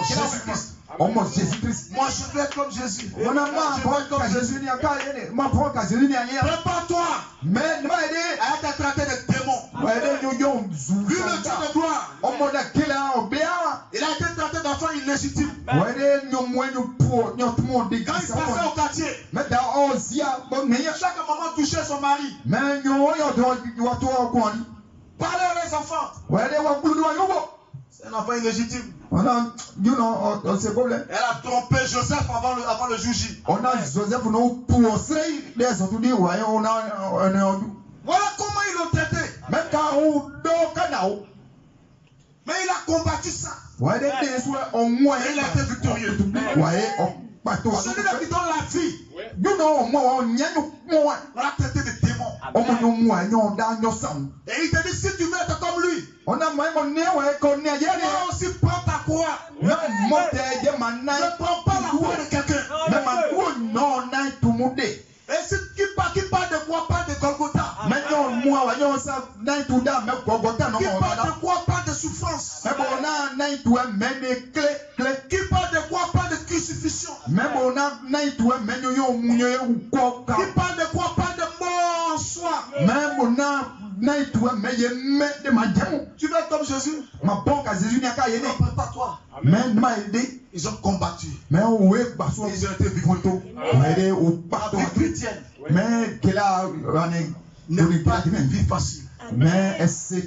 Jésus-Christ. Moi je veux être comme Jésus. Je veux être comme Jésus. Prépare-toi à être traité de démons. Vu le Dieu de gloire, il a été traité d'enfant illégitime. Quand il passait au quartier, chaque maman touchait son mari. Parlez aux enfants. C'est un enfant illégitime. Elle a trompé Joseph avant le jour J. Voilà comment ils l'ont traité. Mais il a combattu ça. Et il a été victorieux. Celui-là qui donne la vie. On l'a traité de démon. Et il te dit si tu veux être comme lui, toi aussi prends ta croix. Ne prends pas la croix de quelqu'un. Et si qui parle de quoi, parle de Golgotha. Qui parle de quoi, parle de souffrance. Qui parle de quoi, parle de crucifixion. Qui parle de quoi, parle de mort en soi. Tu veux être comme Jésus? Prépare-toi. Ils ont combattu. Ils ont été victorieux. La vie chrétienne n'est pas une vie facile. Est-ce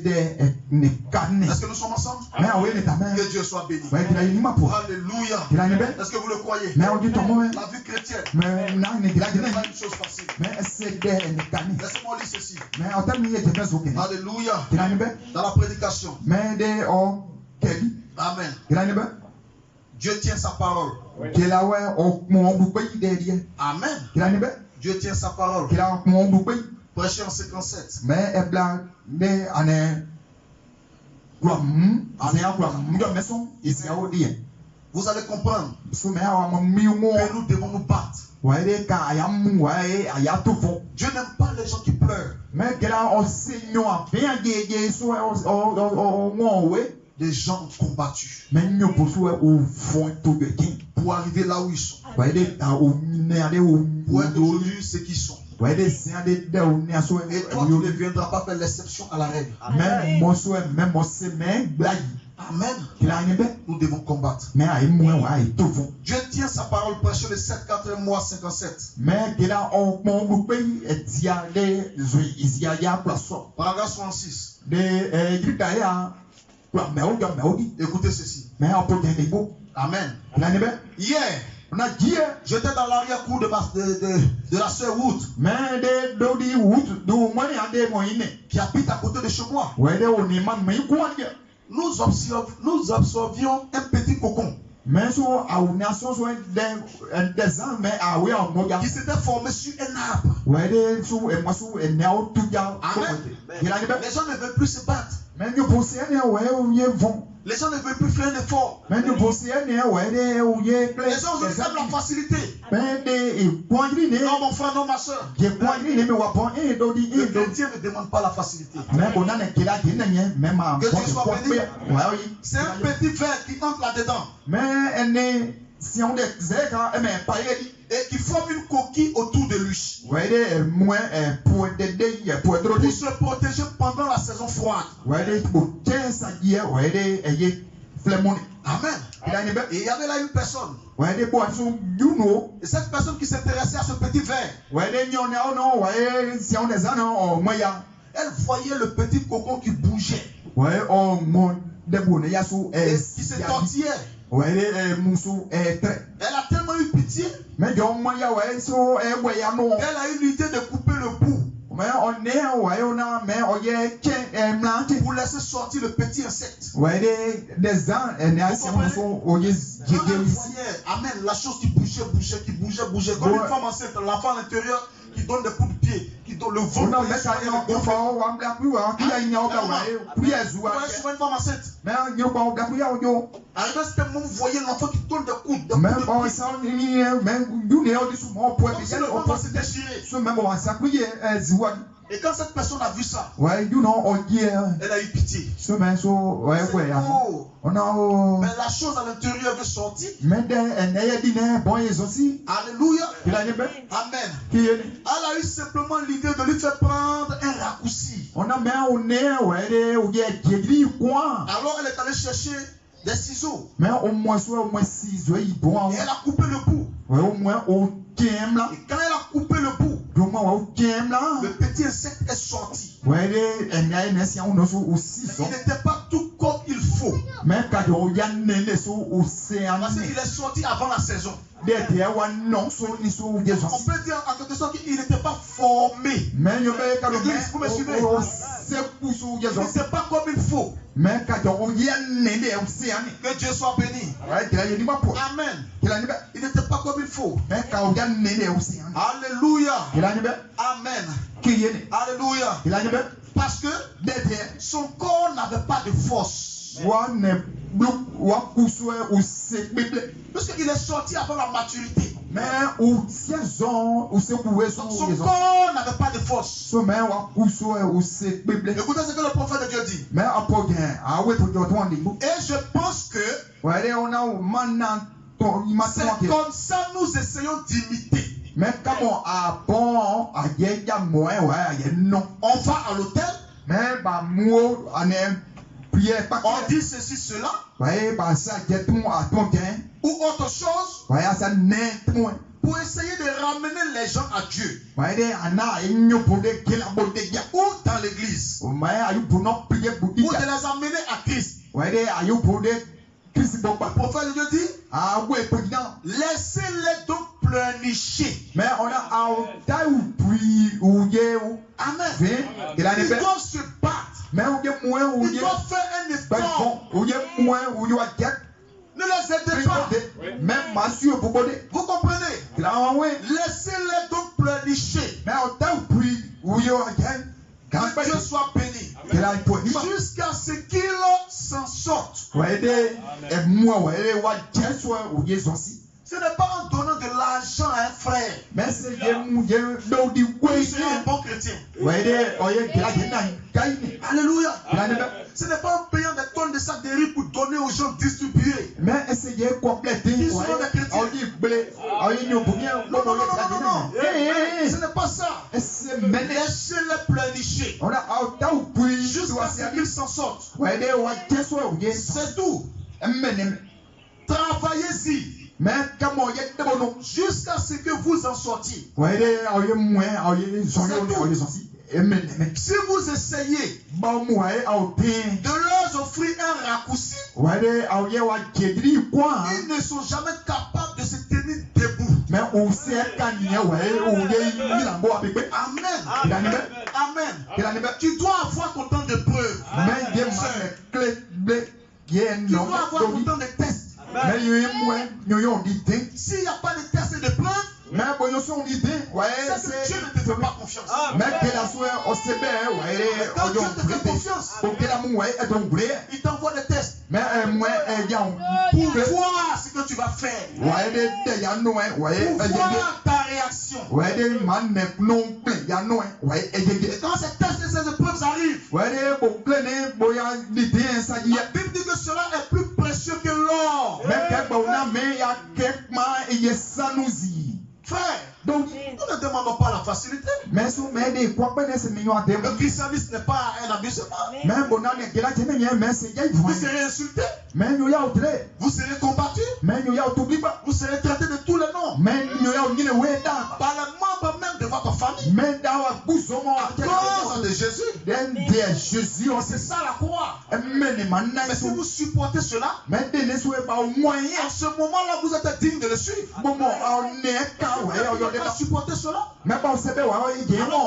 que nous sommes ensemble? Que Dieu soit béni. Alléluia. Est-ce que vous le croyez? La vie chrétienne n'est pas une chose facile. Laissez-moi lire ceci. Alléluia. Dans la prédication. Amen. Dieu tient sa parole. Amen. Dieu tient sa parole. Prêché en 57. Vous allez comprendre que nous devons nous battre. Dieu n'aime pas les gens qui pleurent. Des gens combattus pour arriver là où ils sont. Pour être aujourd'hui ce qu'ils sont. Et toi, tu ne viendras pas faire l'exception à la règle. Amen. Nous devons combattre. Dieu tient sa parole, prêché le 7, 4 mois 57. Paragraphe 66. Écoutez ceci. Amen. Hier, j'étais dans l'arrière-cour de la sœur Wood, qui habite à côté de chez moi. Nous observions un petit cocon. Mais sur une nation sur des ans, mais à oui en moya. Qui s'était formé sur un arbre. Ouais, sur et moi sur et néo tout ya. Les gens ne veulent plus se battre. Mais nous pensons ouais vont. Les gens ne veulent plus faire un effort. Mais nous pensons ouais les gens aujourd'hui aiment la facilité. Mais non mon frère, non ma soeur. Le chrétien ne demande pas la facilité. Que Dieu soit béni. C'est un petit verre qui entre là-dedans. Mais si on est et qui forme une coquille autour de lui. Pour se protéger pendant la saison froide. Amen. Et il y avait là une personne. Et cette personne qui s'intéressait à ce petit verre. Elle voyait le petit cocon qui bougeait. Et qui se tortillait. Elle a tellement eu pitié. Elle a eu l'idée de couper le bout. Pour laisser sortir le petit insecte. Amen. La chose qui bougeait. Comme une femme enceinte, l'enfant à l'intérieur qui donne des coups de pied, qui donne le ventre. Souvent une femme enceinte. Arrivé à ce moment, vous voyez l'enfant qui donne des coups de pied. Comme si le ventre va se déchirer. Et quand cette personne a vu ça, elle a eu pitié. Mais la chose à l'intérieur veut sortir. Alléluia. Amen. Elle a eu simplement l'idée de lui faire prendre un raccourci. Alors elle est allée chercher des ciseaux. Et elle a coupé le bout. Et quand elle a coupé le bout, le petit insecte est sorti. Il n'était pas tout comme il faut. Parce qu'il est sorti avant la saison. On peut dire en quelque sorte qu'il n'était pas formé. Vous me suivez? Il n'était pas comme il faut. Que Dieu soit béni. Amen. Il n'était pas comme il faut. Alléluia. Amen. Alléluia. Parce que son corps n'avait pas de force. Puisqu'il est sorti avant la maturité. Son corps n'avait pas de force. Écoutez ce que le prophète de Dieu dit. Et je pense que c'est comme ça nous essayons d'imiter. On va à l'hôtel. On dit ceci, cela. Ou autre chose. Pour essayer de ramener les gens à Dieu. Ou dans l'église. Ou de les amener à Christ. Le prophète de Dieu dit, laissez-les donc pleurnicher. Amen. Ils doivent se battre. Ils doivent faire un effort. Ne les aidez pas. Vous comprenez? Laissez-les donc pleurnicher. Que Dieu soit béni. Jusqu'à ce qu'ils s'en sortent. Ce n'est pas en donnant de l'argent à un frère. C'est un bon chrétien. Alléluia. Ce n'est pas en payant des tonnes de sacs de riz pour donner aux gens distribués. Ils sont des chrétiens. Non. Ce n'est pas ça. Laissez-les pleurnicher. Jusqu'à ce qu'ils s'en sortent. C'est tout. Travaillez-y. Jusqu'à ce que vous en sortiez. Si vous essayez de leur offrir un raccourci, ils ne sont jamais capables de se tenir debout. Amen. Tu dois avoir ton temps de preuve. Tu dois avoir ton temps de test. Mais s'il n'y a pas de test et de preuve, mais bon, nous sommes l'idée, ouais, c'est que Dieu ne te fait pas confiance. mais que la soirée, on sait bien, ouais, quand Dieu te fait confiance, il t'envoie des tests pour voir ce que tu vas faire, pour voir ta réaction. Et quand ces tests et ces épreuves arrivent, la Bible dit que cela est plus précieux que l'or. Frère, donc nous ne demandons pas la facilité. Le christianisme n'est pas un amusement. Vous serez insulté. Vous serez combattu. Vous serez traité de tous les noms. Par les membres même de votre famille. À cause de Jésus. C'est ça la croix. Mais si vous supportez cela, en ce moment-là, vous êtes digne de le suivre. Vous n'avez pas supporté cela. Alors, vous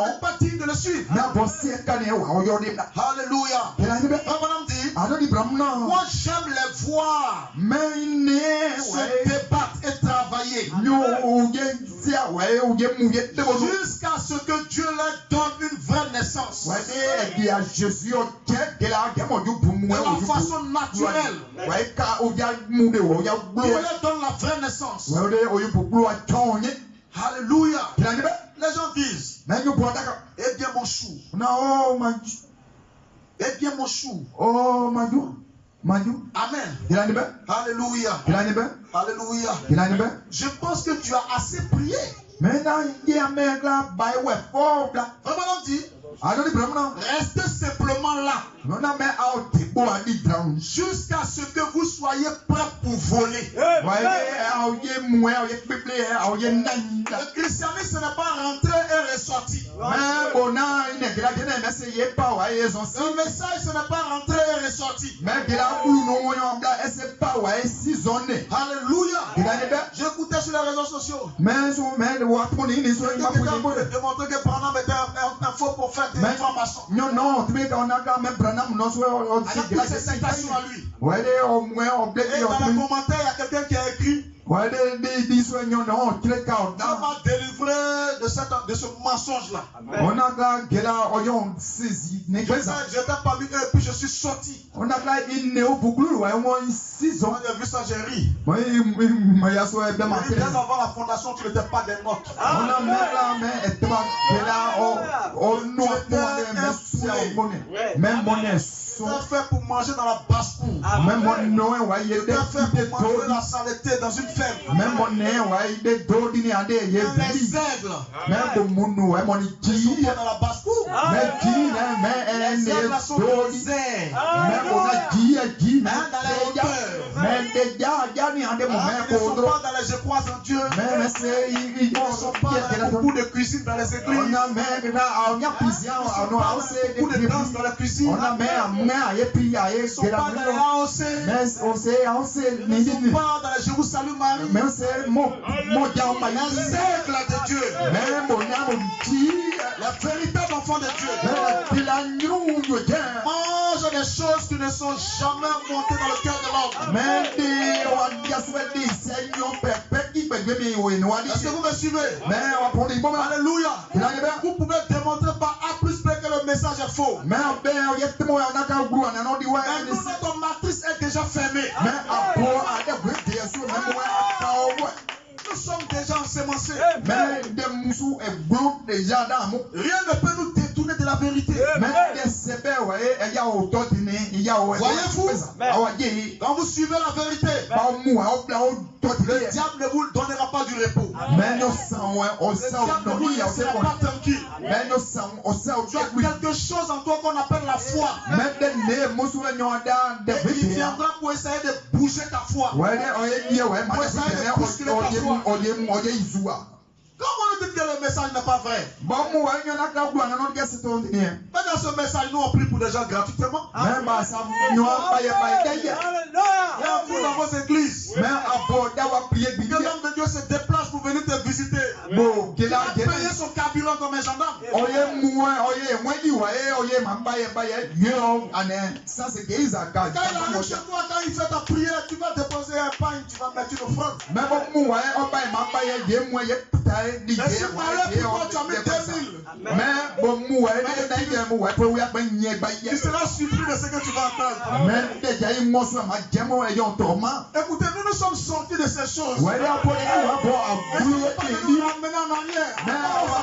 n'êtes pas digne de le suivre. Alléluia. Moi, j'aime les voir se débattre et travailler jusqu'à ce que Dieu leur donne une vraie naissance. De la façon naturelle. Il leur donne la vraie naissance. Alléluia. Les gens disent, eh bien mon chou. Eh bien mon chou. Amen. Alléluia. Alléluia. Je pense que tu as assez prié. Vraiment dit, restez simplement là jusqu'à ce que vous soyez prêts pour voler. Le christianisme n'est pas rentré et ressorti. Le message ce n'est pas rentré et ressorti. Alléluia. J'écoutais sur les réseaux sociaux. Démontrer que Branham était un faux prophète et un franc-maçon. Avec toutes ces citations à lui. Et dans les commentaires, il y a quelqu'un qui a écrit: on m'a délivré de ce mensonge-là. J'étais parmi eux et puis je suis sorti. Quand j'ai vu ça, j'ai ri. Bien avant la fondation, tu n'étais pas des nôtres. C'était fait pour manger dans la basse-cour. C'était fait pour manger la saleté dans une ferme. Dans les aigles. Ils sont pas dans la basse-cour. Les aigles sont dans les airs. Dans les hauteurs. Ils ne sont pas dans les je crois en Dieu. Ils ne sont pas dans les concours de cuisine dans les églises. Ils ne sont pas dans les concours de danse dans la cuisine. Ils ne sont pas dans les AOC. Ils ne sont pas dans les Jérusalem Marie. Les aigles de Dieu. Les véritables enfants de Dieu mangent des choses qui ne sont jamais montées dans le cœur de l'homme. Est-ce que vous me suivez? Alléluia. Vous pouvez démontrer par A plus B que le message est faux. Mais notre matrice est déjà fermée. Nous sommes déjà ensemencés. Rien ne peut nous détourner de la vérité. Voyez-vous, quand vous suivez la vérité, le diable ne vous donnera pas du repos. Le diable ne vous laissera pas tranquille. Tu as quelque chose en toi qu'on appelle la foi. Et il viendra pour essayer de bouger ta foi. Pour essayer de bousculer ta foi. Comment on dit que le message n'est pas vrai? Mais dans ce message, nous on prie pour des gens gratuitement. Et on dans vos églises. Que l'homme de Dieu se déplace pour venir te visiter. Il a payé son carburant comme un gendarme. quand il fait ta prière, tu vas déposer un pain, tu vas mettre une offrande. Mais si tu as mis 2000, tu seras surpris de ce que tu vas entendre. Écoutez, nous sommes sortis de ces choses. Nous ramener en arrière. Ça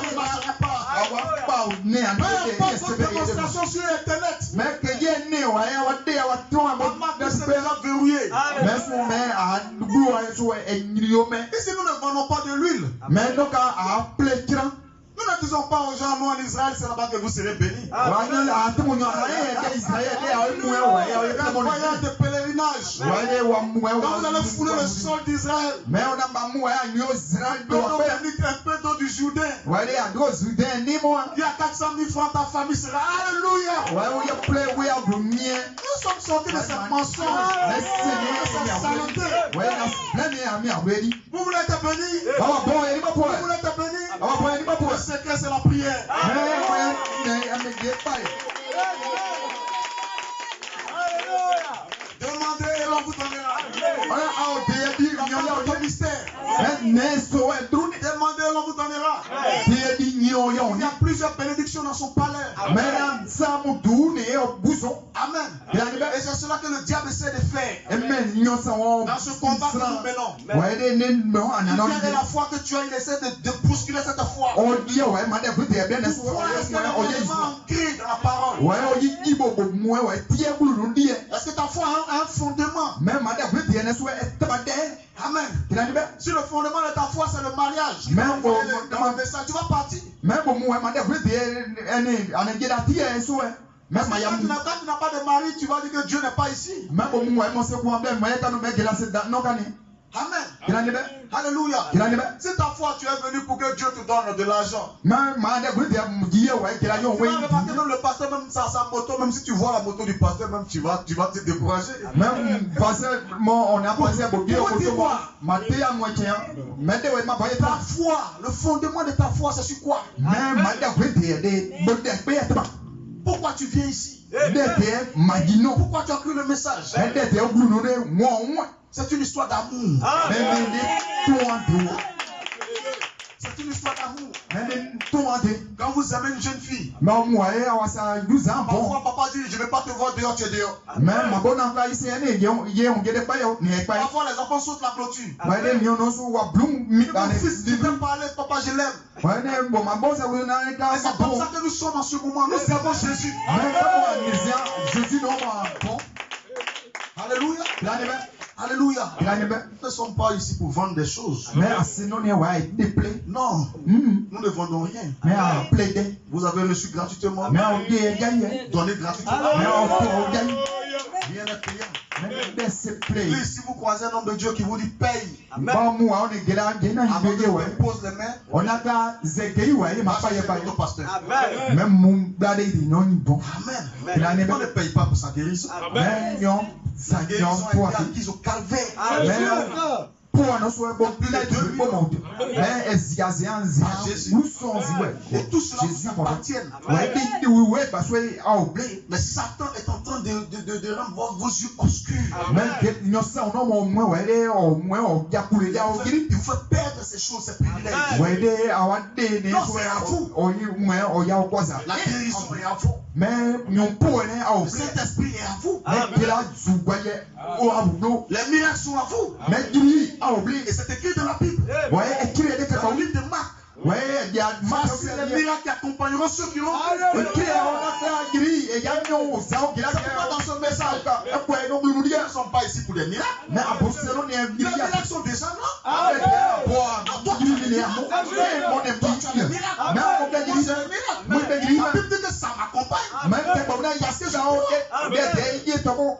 ne marchera pas. Peu importe votre démonstration sur Internet. C'est déjà verrouillé. Ici, nous ne vendons pas de l'huile. Nous ne disons pas aux gens, nous en Israël, c'est là-bas que vous serez bénis. Un voyage de pèlerinage. Quand vous allez fouler le sol d'Israël, un peu d'eau du Jourdain. Il y a 400 000 francs, ta famille sera. Alléluia. Nous sommes sortis de cette mensonge. Vous voulez être bénis? Vous voulez être bénis? Le secret, c'est la prière. Demandez et l'on vous donnera. Votre mystère. Demandez et l'on vous donnera. Il y a plusieurs bénédictions dans son palais. Amen. Et c'est cela que le diable essaie de faire. Dans ce combat que nous menons. Il y a la foi que tu as, il essaie de bousculer cette foi. Foi est ancrée dans la parole. Est-ce que ta foi a un fondement? Amen. Si le fondement de ta foi c'est le mariage, tu vas partir. Quand tu n'as pas de mari, tu vas dire que Dieu n'est pas ici. Amen. Alléluia. Si ta foi, tu es venu pour que Dieu te donne de l'argent. Tu vas remarquer même le pasteur, même sa moto, même si tu vois la moto du pasteur, même tu vas te décourager. Ta foi, le fondement de ta foi, c'est sur quoi? Pourquoi tu viens ici? Pourquoi tu as cru le message? C'est une histoire d'amour. C'est une histoire d'amour. Quand vous aimez une jeune fille, parfois papa dit je ne vais pas te voir dehors, tu es dehors. Parfois les enfants sautent la clôture. Mon fils dit de parler, papa je l'aime. C'est comme ça que nous sommes en ce moment. Nous servons Jésus. Alléluia. Alléluia. Nous ne sommes pas ici pour vendre des choses. Non, nous ne vendons rien. Vous avez reçu gratuitement. Donnez gratuitement. Rien n'est payant. Si vous croisez un homme de Dieu qui vous dit paye, avant de vous pose les mains, votre pasteur. Amen. On ne paye pas pour sa guérison. Sa guérison est acquise au calvaire. Et tout cela vous appartient. Mais Satan est en train de rendre vos yeux obscurs. Il vous fait perdre ces choses, ces privilèges. Non, c'est à vous. La guérison est à vous. Le Saint-Esprit est à vous. Les miracles sont à vous. Et c'est écrit dans la Bible. Dans le livre de Marc. Voici les miracles qui accompagneront ceux qui l'ont cru. Dans ce message, nous ne sommes pas ici pour des miracles. Les miracles sont déjà là. Toi, tu es un miracle. La Bible dit que ça m'accompagne.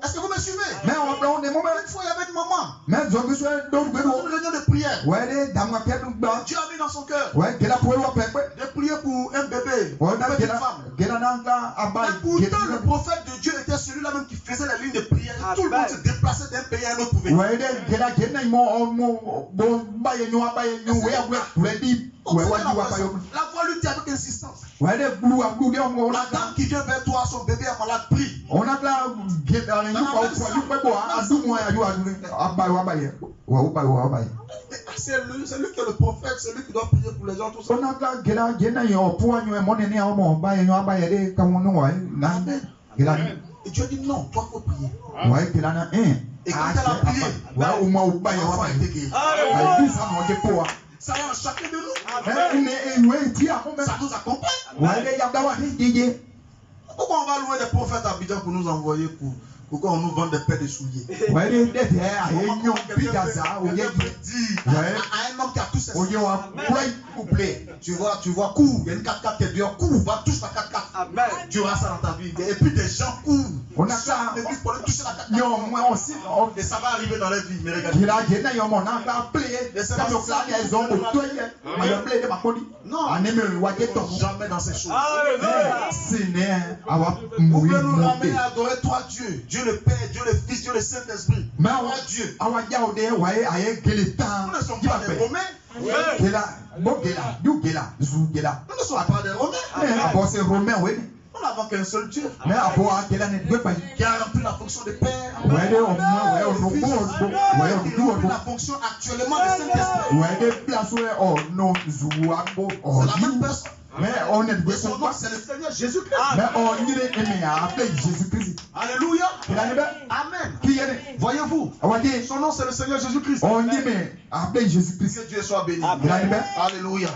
Est-ce que vous me suivez? Une fois, il y avait une maman. Dans une réunion de prière. Dieu a mis dans son cœur de prier pour un bébé, une petite femme. Et pourtant, le prophète de Dieu était celui-là même qui faisait la ligne de prière. Et tout le monde se déplaçait d'un pays à un autre pour venir. La voix lui dit avec insistance. Ouais, les blue à blue, La dame qui vient vers toi, son bébé est malade, prie. on a là, C'est lui qui est le prophète, c'est lui qui doit prier pour les gens, tout ça. on a là, Et Dieu dit non, toi il faut prier. ouais, qu'il en a un. Et quand elle a prié, l'enfant est guéri. Ça va en chacun de nous. Ça nous accompagne. Pourquoi on va louer des prophètes à Abidjan pour nous envoyer pourquoi on nous vend des paires de souliers? Un homme qui a tous ses tu vois, cours. Il y a une 4x4 qui est dehors, cours, va toucher la 4x4. Tu auras ça dans ta vie. Et puis des gens courent. On a ça. Pour aller toucher la 4x4. Et ça va arriver dans leur vie. Mais regardez. Non, jamais dans ces choses. Vous pouvez nous ramener à adorer toi, Dieu. Dieu le Père, Dieu le Fils, Dieu le Saint-Esprit. Mais Dieu. Nous ne sommes pas des Romains. Nous ne sommes pas des Romains. Nous n'avons qu'un seul Dieu qui a rempli la fonction de Père. Qui remplit la fonction actuellement de Saint-Esprit. C'est la même personne. Mais on est Et son nom, c'est le Seigneur Jésus-Christ. mais on est appelé Jésus-Christ. Alléluia. Amen. Voyez-vous, son nom, c'est le Seigneur Jésus-Christ. On est appelé Jésus-Christ. Que Dieu soit béni. Amen. Alléluia.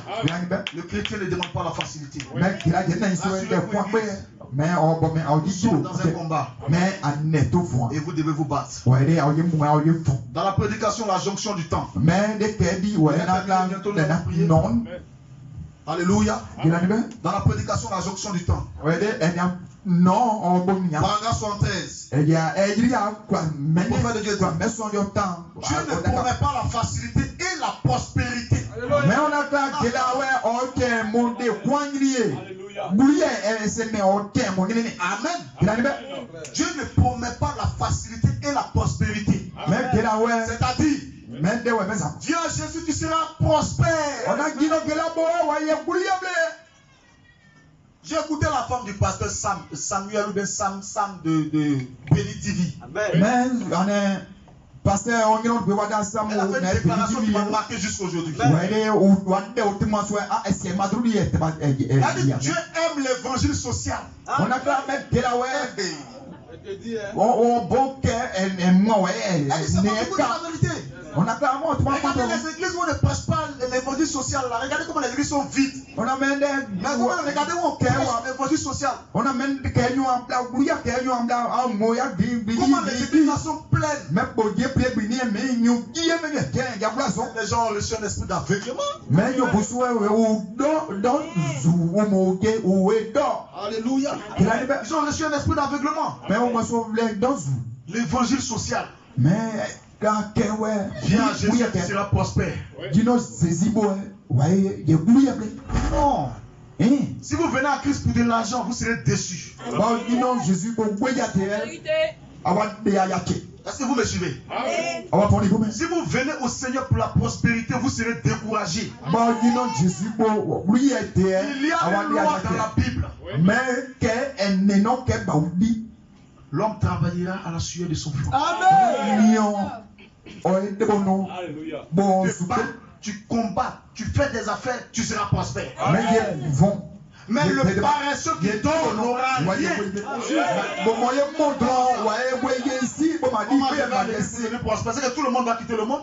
Le chrétien ne demande pas la facilité. Mais on Nous sommes dans un combat. Et vous devez vous battre. Dans la prédication, la jonction du temps. Alléluia. Dans la prédication, la jonction du temps. Paragraphe 73. Le prophète de Dieu dit, Dieu ne promet pas la facilité et la prospérité. Mais on a Amen. Dieu ne promet pas la facilité et la prospérité. C'est-à-dire, viens Jésus, tu seras prospère. J'ai écouté la femme du pasteur Samuel ou bien Sam de Béni TV. Mais on est pasteur, on est Elle a fait une déclaration qui m'a marqué jusqu'aujourd'hui. Elle a dit Dieu aime l'évangile social. On a on a clairement regardez les églises où on ne prêche pas l'évangile social là. Regardez comment les églises sont vides. Regardez où on prêche l'évangile social. Comment les églises là sont pleines. Les gens ont reçu un esprit d'aveuglement. Alléluia. Ils ont reçu un esprit d'aveuglement. L'évangile social. Viens Jésus, tu seras prospère. Non. Si vous venez à Christ pour de l'argent, vous serez déçus. Est-ce que vous me suivez? Si vous venez au Seigneur pour la prospérité, vous serez découragés. Il y a une loi dans la Bible. L'homme travaillera à la sueur de son front. Tu combats, tu fais des affaires, tu seras prospère. Mais le paresseux qui dort n'aura rien. Parce que tout le monde va quitter le monde.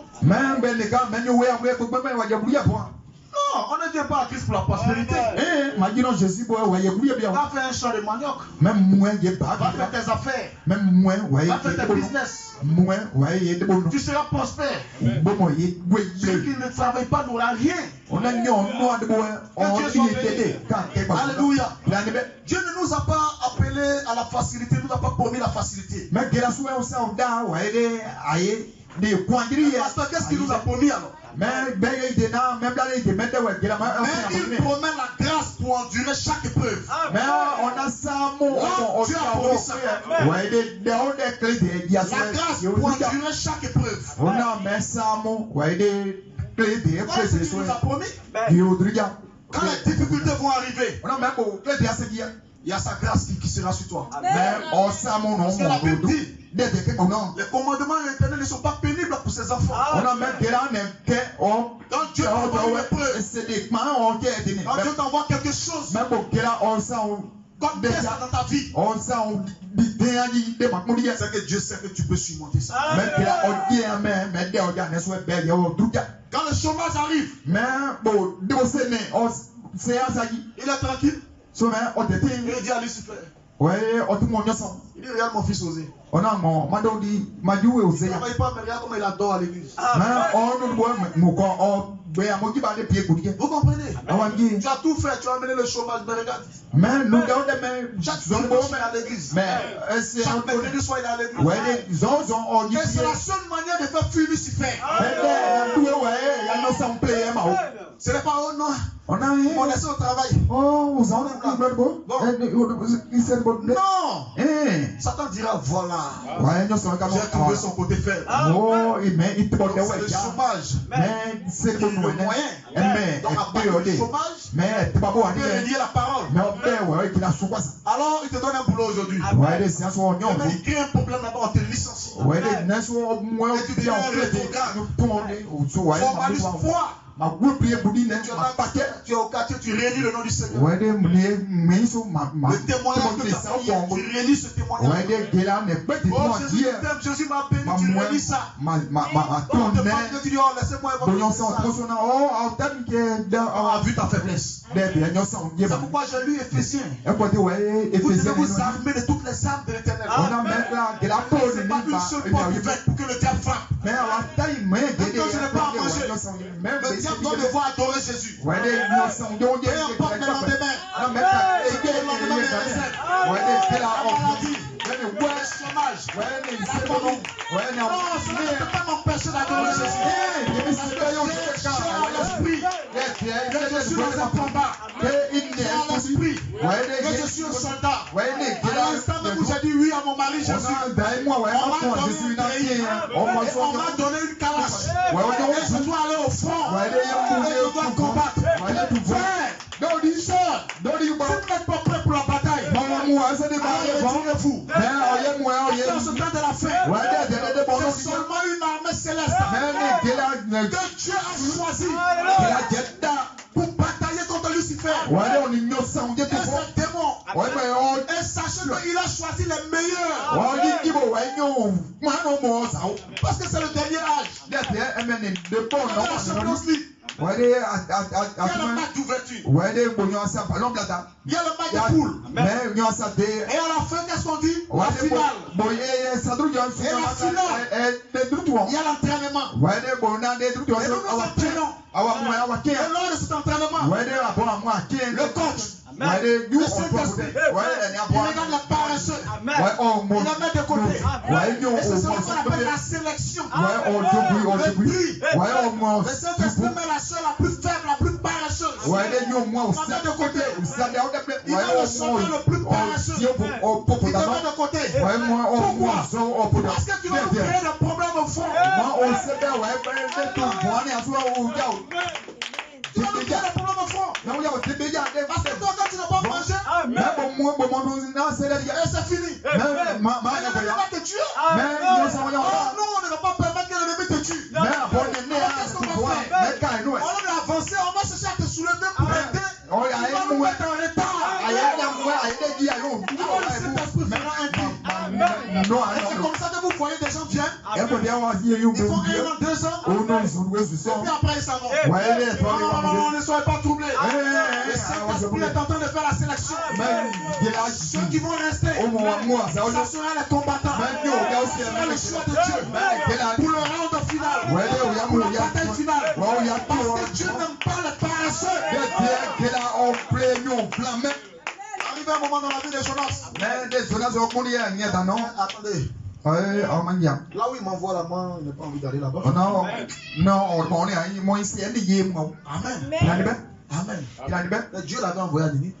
Non, on ne vient pas à Christ pour la prospérité. Va faire un champ de manioc. Va faire tes affaires. Va faire tes business. Tu seras prospère. Celui qui ne travaille pas n'aura rien. Alléluia. Dieu ne nous a pas appelés à la facilité, il ne nous a pas promis la facilité. Pasteur, qu'est-ce qu'il nous a promis alors? Mais il promet la grâce pour endurer chaque épreuve. Dieu a promis ça. La grâce pour endurer chaque épreuve. Qu'est-ce qu'il nous a promis? Quand les difficultés vont arriver, il y a sa grâce qui sera sur toi. Parce que la Bible dit, les commandements de l'Éternel ne sont pas pénibles pour ses enfants. Donc Dieu t'envoie une épreuve. Quand Dieu t'envoie quelque chose, comme test dans ta vie, c'est que Dieu sait que tu peux surmonter ça. Quand le chômage arrive, il est tranquille. Il dit à Lucifer, il dit regarde mon fils Osée. Il ne travaille pas, mais regarde comment il adore à l'église. Vous comprenez? Tu as tout fait, tu as amené le chômage, mais regarde. Chaque semaine, il est à l'église. Chaque mercredi soir, il est à l'église. Et c'est la seule manière de faire fuir Lucifer. Ce n'est pas oh non. On est au travail. Non. Satan dira voilà. J'ai trouvé son côté faible. C'est le chômage. C'est le moyen. Donc à part le chômage, il peut dire la parole. Alors il te donne un boulot aujourd'hui. Il crée un problème là-bas, on te licencie. Et tu deviens un rétrograde. Formaliste foi. Tu es au quartier, tu réunis le nom du Seigneur. Le témoignage que tu as fait, tu réunis ce témoignage. Oh Jésus t'aime, Jésus m'a béni, tu réunis ça. On te parle, tu dis, oh laissez-moi évoquer ça. On a vu ta faiblesse. C'est pourquoi j'ai lu Éphésiens. Vous devez vous armer de toutes les armes de l'Éternel. C'est pas une seule porte ouverte pour que le diable frappe. Quand je n'ai pas à manger, le diable doit devoir adorer Jésus. Et on porte les lendemains. Ce qui est le lendemain des recettes. La maladie. Le chômage. Non, cela ne peut pas m'empêcher d'adorer Jésus. L'esprit. Que je suis dans un combat. Dans l'esprit. Que je suis un soldat. À l'instant où j'ai dit oui à mon mari Jésus, on m'a donné une calache. Et je dois aller au front. Et je dois combattre. Frère, si vous n'êtes pas prêt pour la bataille, retirez-vous. Dans ce temps de la fin, c'est seulement une armée céleste que Dieu a choisi pour batailler contre Lucifer et ses démons. Et sachez qu'il a choisi les meilleurs. Parce que c'est le dernier âge. C'est la Champions League. Il y a le match d'ouverture. Il y a le match de poule. Et à la fin, qu'est-ce qu'on dit? La finale. Et la finale, il y a l'entraînement. Et nous nous entraînons. Et lors de cet entraînement, le coach, le Saint-Esprit, il regarde les paresseux. Il les met de côté. Et c'est ce qu'on appelle la sélection. Le prix. Le Saint-Esprit met la seule, la plus faible, la plus paresseuse. Il la met de côté. Il met le chanteur le plus paresseux. Il te met de côté. Pourquoi? Parce que tu vas nous créer des problèmes au fond. Tu vas nous créer des problèmes au fond. Parce que toi, quand tu n'as pas mangé, et c'est fini. L'ennemi va te tuer. Oh non, on ne va pas permettre que l'ennemi te tue. Qu'est-ce qu'on va faire? On va avancer, on va chercher à te soulever pour aider. On va nous mettre en retard. C'est comme ça que vous voyez des gens viennent. Ils font 1 an, 2 ans. Et puis après ils s'en vont. Non, ne soyez pas troublés. Le Saint-Esprit est en train de faire la sélection. Ceux qui vont rester, ça sera les combattants. Ce sera le choix de Dieu pour le round final, pour la bataille finale. Parce que Dieu n'aime pas les paresseux. Arrivé un moment dans la vie des Jonas. Attendez. Là où il m'envoie là, moi, il n'a pas envie d'aller là-bas. Amen. Amen. Dieu l'avait envoyé à Ninive.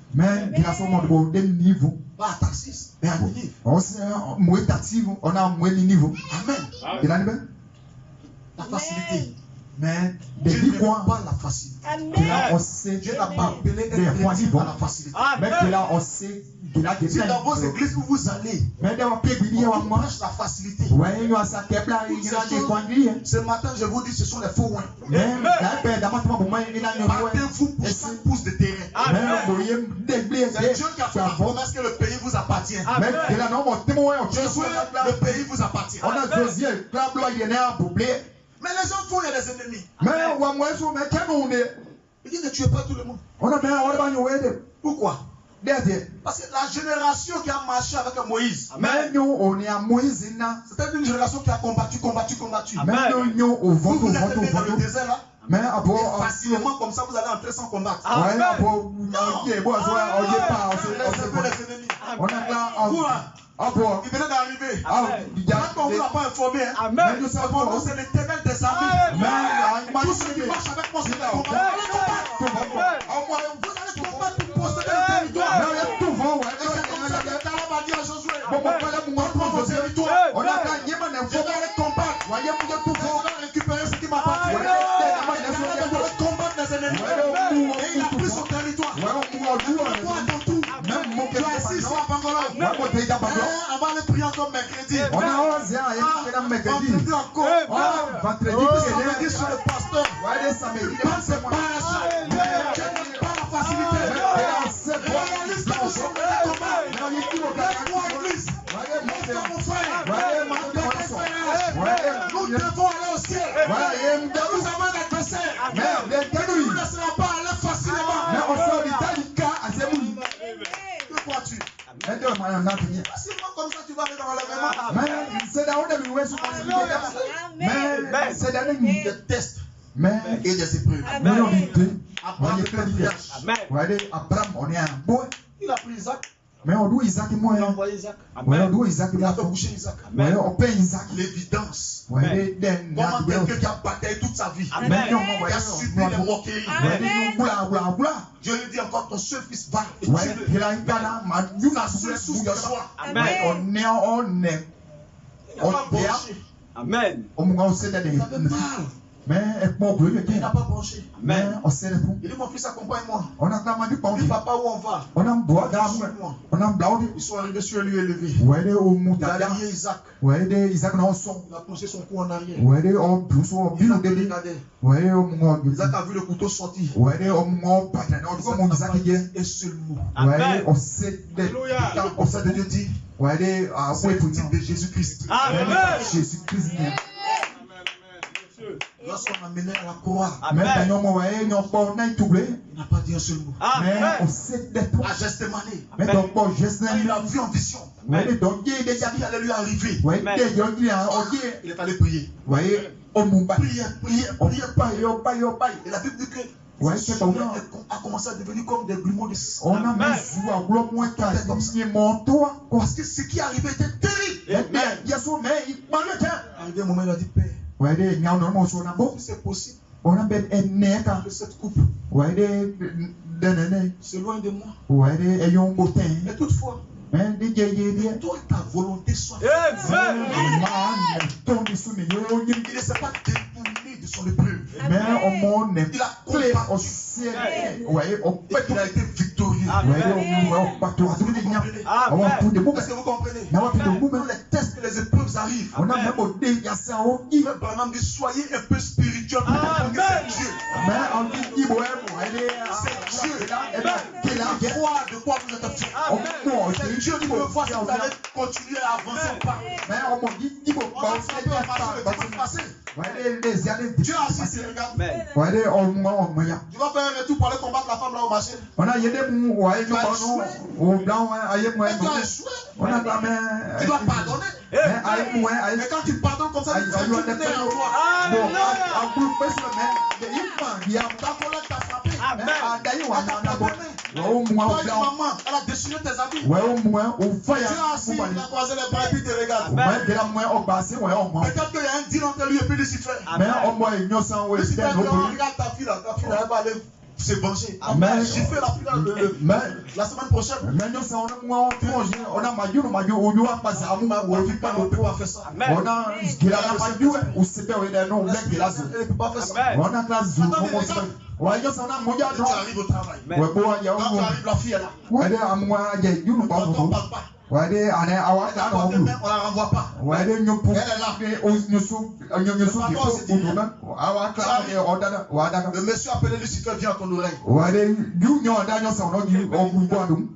Pas à Tarsis, mais à Ninive. Amen. La facilité. Mais Dieu depuis n'aime quoi pas la facilité. que là on sait Dieu n'a pas appelé des un fois chrétien bon. à la facilité. Mais que là on sait que là Si dans vos églises où vous allez, mais dans pied bibi wa on moi. prêche la facilité. Ouais, yo ça kebla il y a des conduits. Ce matin, je vous dis, ce sont les faux oins. Mais là ben d'abord pour moi il y a une Battez-vous pour 5 pouces de terrain. mais voyez des C'est Dieu qui a fait la promesse que le pays vous appartient. mais que là non mon témoin Josué, le pays vous appartient. on a Josué là bloc il y en a pour blé. Mais les gens font, il y a des ennemis. Mais wa moi so mais quand on est Il dit ne tuez pas tout le monde. on a bien on va nous aider. Pourquoi? Derrière. Parce que la génération qui a marché avec Moïse, Mais nous on est à Moïse là. c'était une génération qui a combattu. Mais nous au Vous, ventre vous êtes allés dans le désert là. mais Et après facilement comme ça, vous allez entrer sans combattre. ouais après on est bon on est pas Laissez-vous les ennemis. on a là Vous, après il venait d'arriver. il y a Quand on ne vous a pas informé, hein. mais nous C'est savons pour nous, c'est l'éternel des armées. mais Tous ceux qui marchent avec moi, c'est des combats. Vous allez combattre pour posséder le territoire. Et c'est comme ça que Caleb a dit à Josué. Prends vos territoires. Je vais aller combattre. Je vais récupérer ce qui m'appartient. Je vais combattre les ennemis. Et il a pris son territoire. Toi, à ton tour, tu es assis sur la Bangalore. On va aller prier encore mercredi. on a osé à mercredi Vendredi encore. vendredi Sur le pasteur. ouais samedi Pas de page. Dieu n'aime pas la facilité. Réalise que nous sommes des combats. Lève-toi, église. Montre mon frère. Montre tes frères. Nous devons aller au ciel. Nous avons un adversaire. Il ne nous laissera pas aller facilement. Que crois-tu? Facilement comme ça, tu vas aller dans l'enlèvement. Des tests et des épreuves. Abraham était un vierge. Il a pris Isaac. Mais on doit Isaac et moi. Il a envoyé Isaac. Ouais, on doit Isaac et Il a là. fait coucher Isaac. Ouais, on paye Isaac. L'évidence. Ouais, Comment quelqu'un qui a bataillé toute sa vie, qui a subi les moqueries. Dieu lui dit encore, ton seul fils va et tue-le. Sa seule source de joie. On est. Il n'a pas branché. Amen. On Il avait mal. mais Il n'a pas branché. mais on sait le tout. Il dit, mon fils, accompagne-moi. On a quand même du Il dit, pain. papa, où on va? On a bois Suis-moi. on a blanc. Ils sont arrivés sur un lieu élevé. Ouais, au Il a moutarda. lié Isaac. Ouais, Isaac non son. Il a poussé son cou en arrière. Ouais, on pousse au Il a bilan de lui. regardé. Ouais, on Isaac a vu le couteau sortir. ouais, on patron. On Isaac comme n'a Isaac pas qui dit est. un seul mot. Ouais, on sait des. Quand le prophète de Dieu dit, Ouais, ah c'est ouais, le pour titre de Jésus-Christ. Amen. Jésus-Christ. Lorsqu'on a mené à la croix, Mais quand on ouais, on pas on a tout blé. il n'a pas dit un seul mot. Mais Amen. on sait des tout. À Gethsémane, Mais donc bon, je sais. il a vu en vision Ouais, donc il est ce qui allait lui arriver. ouais, il Il est allé prier. ouais, on m'a Prier. on pas. Et la Bible dit que Ouais, ses c'est pas souvenirs vrai. a commencé à devenir comme des grumeaux de sang. On a mis sous à gros moins qu'à mon toit. Parce que ce qui arrivait était terrible. Mais il y a son mais il parle tiens. Arrivé un moment, il a dit, Père, Ouais, il y a normalement sur la bon. si c'est possible On a ben neka. que cette coupe Ouais, de s'éloigne de moi. ouais, ayons botin. Mais toutefois, Mais DJ que toi et ta volonté soient faite. Amen. Il ne s'est pas détourné de son épreuve. Mais au monde Il a clé au combattu. ciel. Ouais, au Et il a été victorieux. Amen. ouais, pas tout. Est-ce que vous comprenez? On a tout de bon. Est-ce que vous comprenez? On a tout de bon. Quand les tests et les épreuves arrivent, On a même au dé, il y a ça au qui. Frère Branham dit, soyez un peu spirituel pour comprendre que c'est Dieu. Mais on dit ouais, C'est Dieu. c'est là, Il croit de quoi vous êtes fait. C'est Dieu qui veut voir si vous allez continuer à avancer ou pas. mais on m'a dit qu'il faut On va frapper un marché le dimanche passé. ouais, les années. Dieu a assis et regarde. Amen. Ouais, on m'a Tu vas faire un retour pour aller combattre la femme là au marché. on a yédé mou ouais, nous au blanc aïe moi. Et tu as échoué. On a quand même Tu dois pardonner. mais aïe moi aïe. Et quand tu pardonnes comme ça, tu fais tout le nez en toi. Bon, en groupe parce que mais il y a Ta collègue t'a frappé. Amen. d'ailleurs on Elle t'a a bon. pardonné. Au moins Toi au et blanc. maman, elle a déchiré tes habits. Ouais, au moins au Tu fire. as assis, il a croisé les bras et puis il te regarde. Ouais, de la moins au passé, ouais, au moins. Peut-être qu'il y a un deal entre lui et puis Lucifer. Mais au moins il n'y a sans ouais, Lucifer c'est dit, un oh, autre. regarde ta fille là, elle va aller se venger. Amen. J'ai fait la prière la semaine prochaine. Mais nous sommes on a majou on a passé à moi On ne peut pas faire ça. on a il a majou ou c'était non black il a Elle ne peut pas faire ça. on a classe ouais nous sommes on a Tu arrives au travail. ouais bon il y a Quand tu arrives, la fille est là. ouais à moi il y a you On ne parle pas. ouais des année awa On ne la renvoie pas. ouais des nous pour Elle est là. nous sous awa classe on a Le monsieur appelé Lucifer vient à ton oreille. ouais des you nous on a nous sommes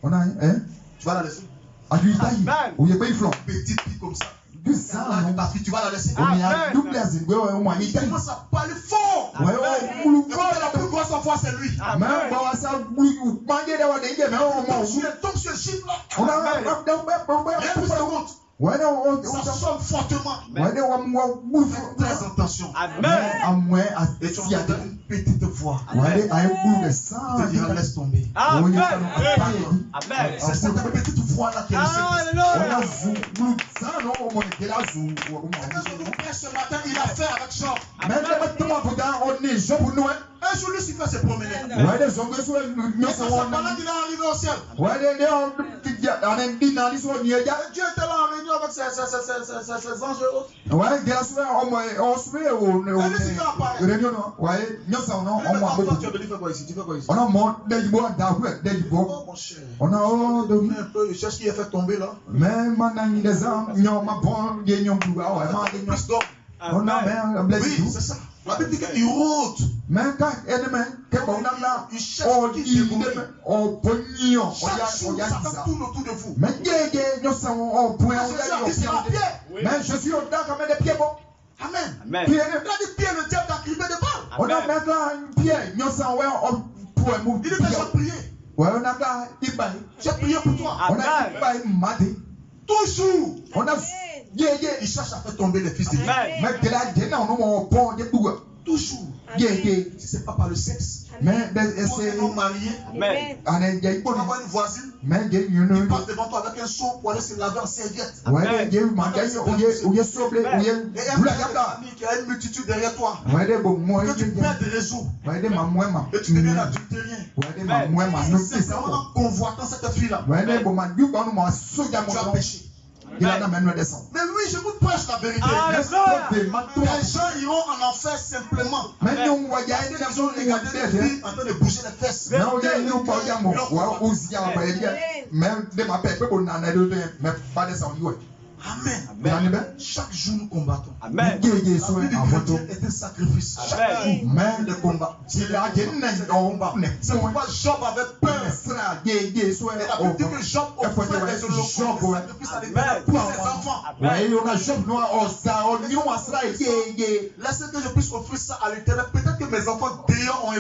on a hein Tu vas la laisser. à lui taille ou il y a pas une flanc Petite fille comme ça. du sang Ta fille, tu vas la laisser. on y a double azing ouais on m'a Il commence à parler fort. ouais La plus grosse fois, c'est lui. mais bon ça vous manger de ouais mais Tu tombes sur le chiffre là. on a Rien ne se compte. ouais non Ça sonne fortement. ouais non Fais très attention. à moi à Et tu entends une petite voix. ouais à un bout de sang Tu te diras, laisse tomber. C'est cette petite voix là qui est le Saint-Esprit. on a zou ça non on est là zou Ce matin, il a fait avec Jean. mais maintenant on est Jean pour nous Un jour, Lucifer s'est promené. ouais des hommes sur nous Et c'est pendant qu'il est arrivé au ciel. ouais des on est dit dans l'histoire Dieu était là en réunion avec ses anges et autres. ouais grâce à on se fait au réunion ouais nous sommes non on m'a beaucoup Tu fais quoi ici? Tu fais quoi ici? on a mon déjibo d'avouer déjibo Oh mon cher. on a de Un peu, je cherche qui a fait tomber là. mais maintenant il des ans ñoo ma bon ye ñom du ouais ma Plus d'hommes. on a mais blessé Oui, c'est ça. La Bible dit qu'il rôde. mais quand ennemi que bon là Il cherche on qui dit dévorer. on ponio Chaque jour, Satan tourne autour de vous. mais nous sommes au point Jésus a dit c'est la pierre. mais je suis au dedans comme des pieds bon Amen. pierre Il a dit pierre, le diable t'a crié de balle. on a maintenant une pierre nous sommes ouais on pour Il dit mais j'ai prié. ouais on a là il bail J'ai prié pour toi. on a bail maté Toujours. on a Il cherche à faire tomber les fils de Dieu. mais que là j'ai non on pont de tout Toujours. Si ce n'est pas par le sexe. mais Pour un homme marié, on est j'ai pour avoir une voisine, mais j'ai il une passe devant toi avec un seau pour aller se laver en serviette. ouais j'ai manqué ou j'ai sauvé ou Et un j'ai famille qui a une multitude derrière toi. ouais de bon moi Que tu perds des réseaux. ouais de ma moi Et tu deviens adultérien. ouais de ma moi C'est vraiment en convoitant cette fille-là. ouais de bon ma du bon moi soja Tu as mon péché. il a même le descend Mais oui, je vous prêche la vérité. Les gens iront en enfer simplement. mais nous voyons Parce qu'ils ont regardé les filles en train de bouger les fesses. mais on est nous pas ya mo wa osia ba mais de ma paix pour nana de mais pas descend ouais Amen. Chaque jour nous combattons. yeah La vie du so chrétien est un sacrifice. Chaque jour, mais de combat. il a gagné on C'est pourquoi Job avait peur. sera yeah so Et la Bible dit que Job offrait des holocaustes, des sacrifices à l'Éternel pour ses enfants. ouais on a job noir on ça on nous sera yeah Laissez que je puisse offrir ça à l'Éternel. Peut-être que mes enfants dehors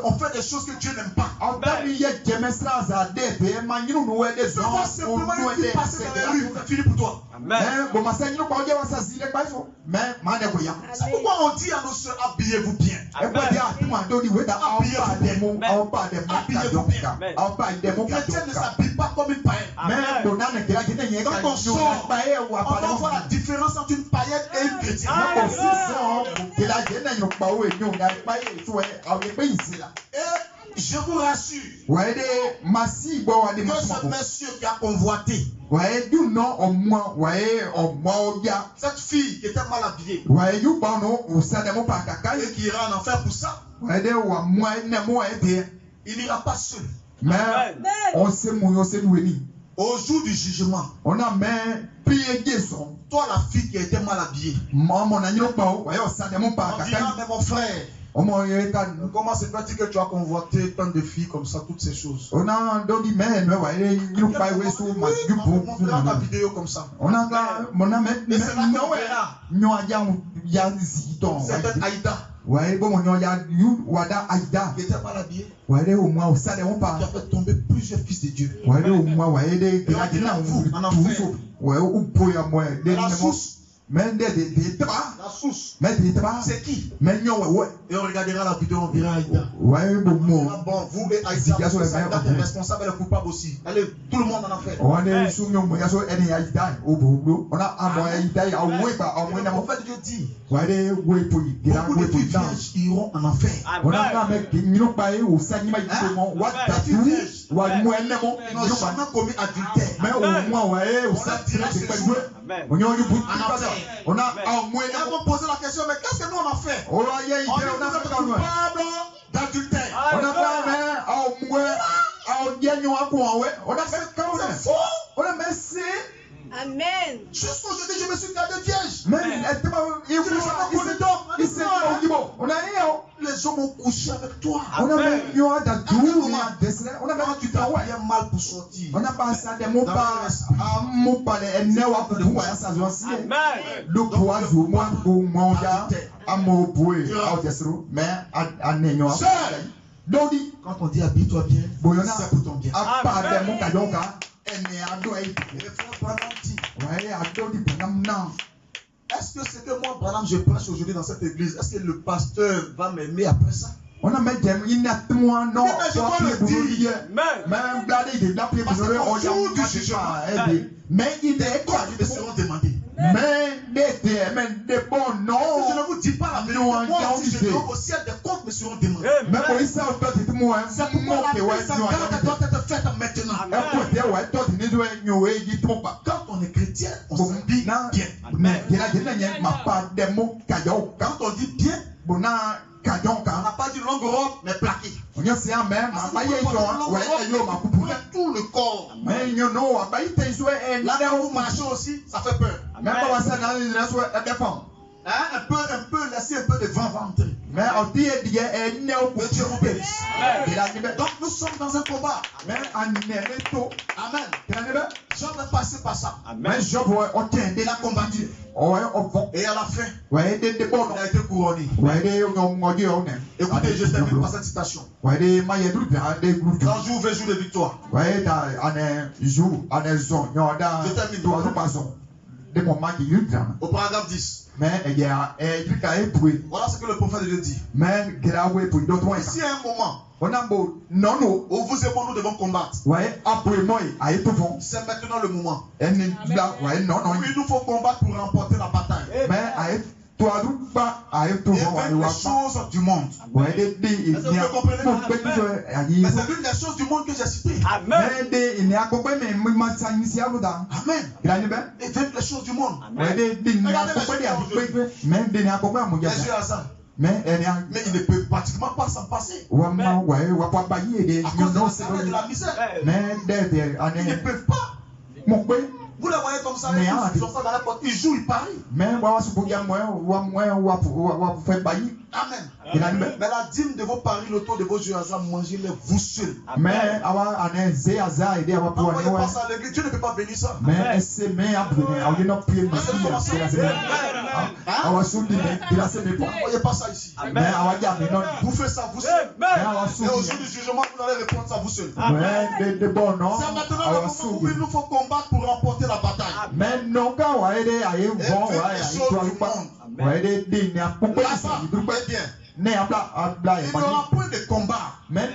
ont fait des choses que Dieu n'aime pas. on t'a mis ya gemestra za de be ma ñu no we de Je vois simplement une fille passer dans la rue, c'est fini pour toi. mais bon ma sa ñu ko je wa sa zile pa fo mais ma de ko ya C'est pourquoi on dit à nos soeurs, habillez-vous bien. e ko dia tu ma do di we da on pa de mo ka do ka on pa de mo ka do Chrétien ne ka s'habille pas comme une païenne. mais bon na ne kira je ne ye ka Quand on ñu sort, pa e wa on pa va de voir la différence entre une païenne et une chrétienne. ko si so ke la je na ñu pa we ñu na pa e so e a we pe isi la Et je vous rassure ouais de masi bo wa de que mo ce monsieur qui a convoité ouais du non au moins ouais au moins ya cette fille qui était mal habillée ouais you ba no o sa de mo pa kaka et qui ira en enfer pour ça, ouais de wa moi ne mo e de il n'ira pas seul. mais on se mo se weni Au jour du jugement, on a mais pied son toi la fille qui était mal habillée, maman na ñu pa ouais o sa de mo pa on dira kaka mais mon frère, o mo ye ka comment se fait-il que tu as convoité tant de filles comme ça, toutes ces choses? on a do di mais no ouais you pa we so ma Oui, you on montrera ta vidéo comme ça. on a ka mon a mais Et c'est là no qu'on ouais verra ñu a ya si ton certaine Aïda ouais bon on ya you wada aida qui était mal habillée, ouais au moins o sa de mo pa qui a fait tomber plusieurs fils de Dieu. ouais au moins ouais de Et on dira vous en enfer. ouais ou pour ya moi de À la source, La source. C'est qui? Et on regardera la vidéo, on verra Aïda. Bon, vous et Aïda, Aïda est responsable, elle est coupable aussi. Allez, tout le monde en a fait. Le prophète de Dieu dit, beaucoup de filles vierges iront en enfer. Ils n'ont jamais commis adultère. On a posé la question, mais qu'est-ce que nous on a fait? On est coupable d'adultère. On a fait comme ça. Amen. Jusqu'aujourd'hui, je me suis gardé vierge. Les hommes ont couché avec toi. Quand tu t'as bien mal pour sortir. Quand on dit habille-toi bien, c'est pour ton bien. Est-ce que c'est que moi, Branham, je prêche aujourd'hui dans cette église? Est-ce que le pasteur va m'aimer après ça? Mais il est quoi qui me seront demandés? Je ne vous dis pas la vérité. Moi aussi, je trouve au ciel des comptes me seront demandés. C'est pourquoi la paix doit être faite maintenant. Quand on est chrétien, on s'habille bien. Quand on dit bien, on n'a pas dit longue robe, mais plaqué. Tout le corps. Là où vous marchez aussi, ça fait peur. Un peu, laissez un peu de vent entrer. Que Dieu vous bénisse. Donc nous sommes dans un combat. Amen. Job est passé par ça. Il a combattu. Et à la fin, il a été couronné. Écoutez, je termine par cette citation. Quand jour veut jour de victoire. Je termine. Au paragraphe 10. Voilà ce que le prophète de Dieu dit. Ici à un moment où vous et moi nous devons combattre. C'est maintenant le moment. Il nous faut combattre pour remporter la bataille. Et faire les choses du monde. Est-ce que vous comprenez? Mais c'est l'une des choses du monde que j'ai citées. Amen. Et faire les choses du monde. Regardez les yeux à ça. Mais il ne peut pratiquement pas s'en passer. À cause de la misère. Ils ne peuvent pas. Vous les voyez comme ça, ils sont dans la porte, ils jouent, ils parient. Amen. Mais la dîme de vos paris, le taux de vos yeux, mangez-les vous seuls. Envoyez pas ça à l'église, Dieu ne peut pas bénir ça. Envoyez pas ça ici. Vous faites ça vous seuls. Et au jour du jugement, vous allez répondre ça vous seuls. C'est maintenant le moment où il nous faut combattre pour remporter la bataille. Et faire les choses du monde. Il n'y aura point de combat. La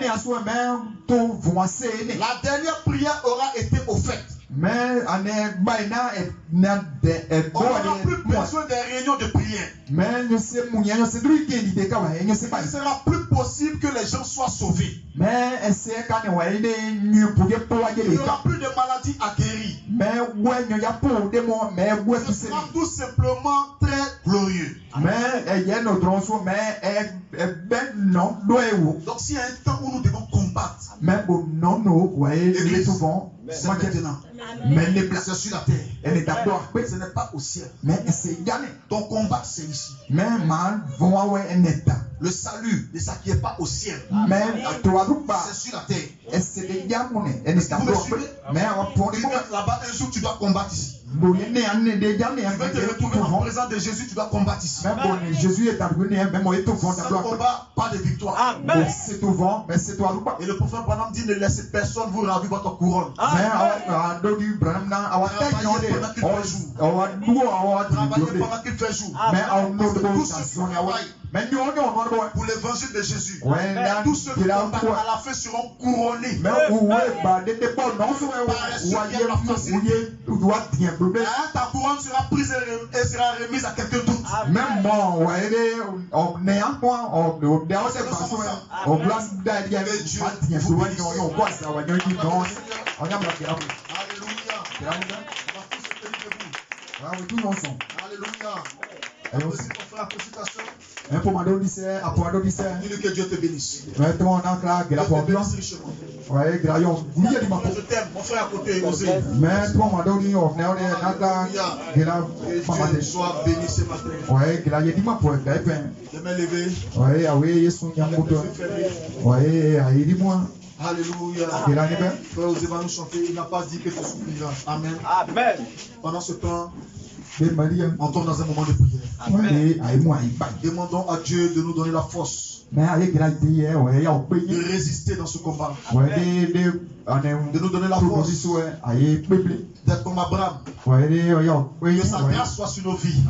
dernière prière aura été offerte. On n'aura plus besoin des réunions de prière. Il ne sera plus possible que les gens soient sauvés. Il n'y aura plus de maladies à guérir. Ce sera tout simplement très glorieux. Donc s'il y a un temps où nous devons combattre, c'est maintenant. C'est sur la terre. Ce n'est pas au ciel. Ton combat, c'est ici. Le salut ne s'acquiert pas au ciel. C'est sur la terre. Vous me suivez? Là-bas, un jour, tu dois combattre ici. Tu veux te retrouver en présence de Jésus, tu dois combattre ici. Jésus est arrivé, même moi, Sans combat, pas de victoire. Amen. c'est souvent, mais c'est toi, Et le prophète Branham dit ne laissez personne vous ravir votre couronne. mais Travaillez pendant qu'il fait jour. mais Tous ceux qui travaillent pour l'évangile de Jésus, tous ceux qui combattent à la fin seront couronnés. Ta couronne sera prise et sera remise à quelqu'un d'autre. Même moi, Alléluia. Applaudis ton frère, applaudis ta soeur. Dis-lui que Dieu te bénisse. Dieu te bénisse richement. Je t'aime, mon frère à côté, Osé. Que Dieu soit béni ce matin. Les mains levées. Alléluia. Frère Osé va nous chanter. Il n'a pas dit que tu souffriras. Amen. Amen. Pendant ce temps, entrons dans un moment de prière. Demandons à Dieu de nous donner la force de résister dans ce combat. De nous donner la force d'être comme Abraham. Que sa grâce soit sur nos vies.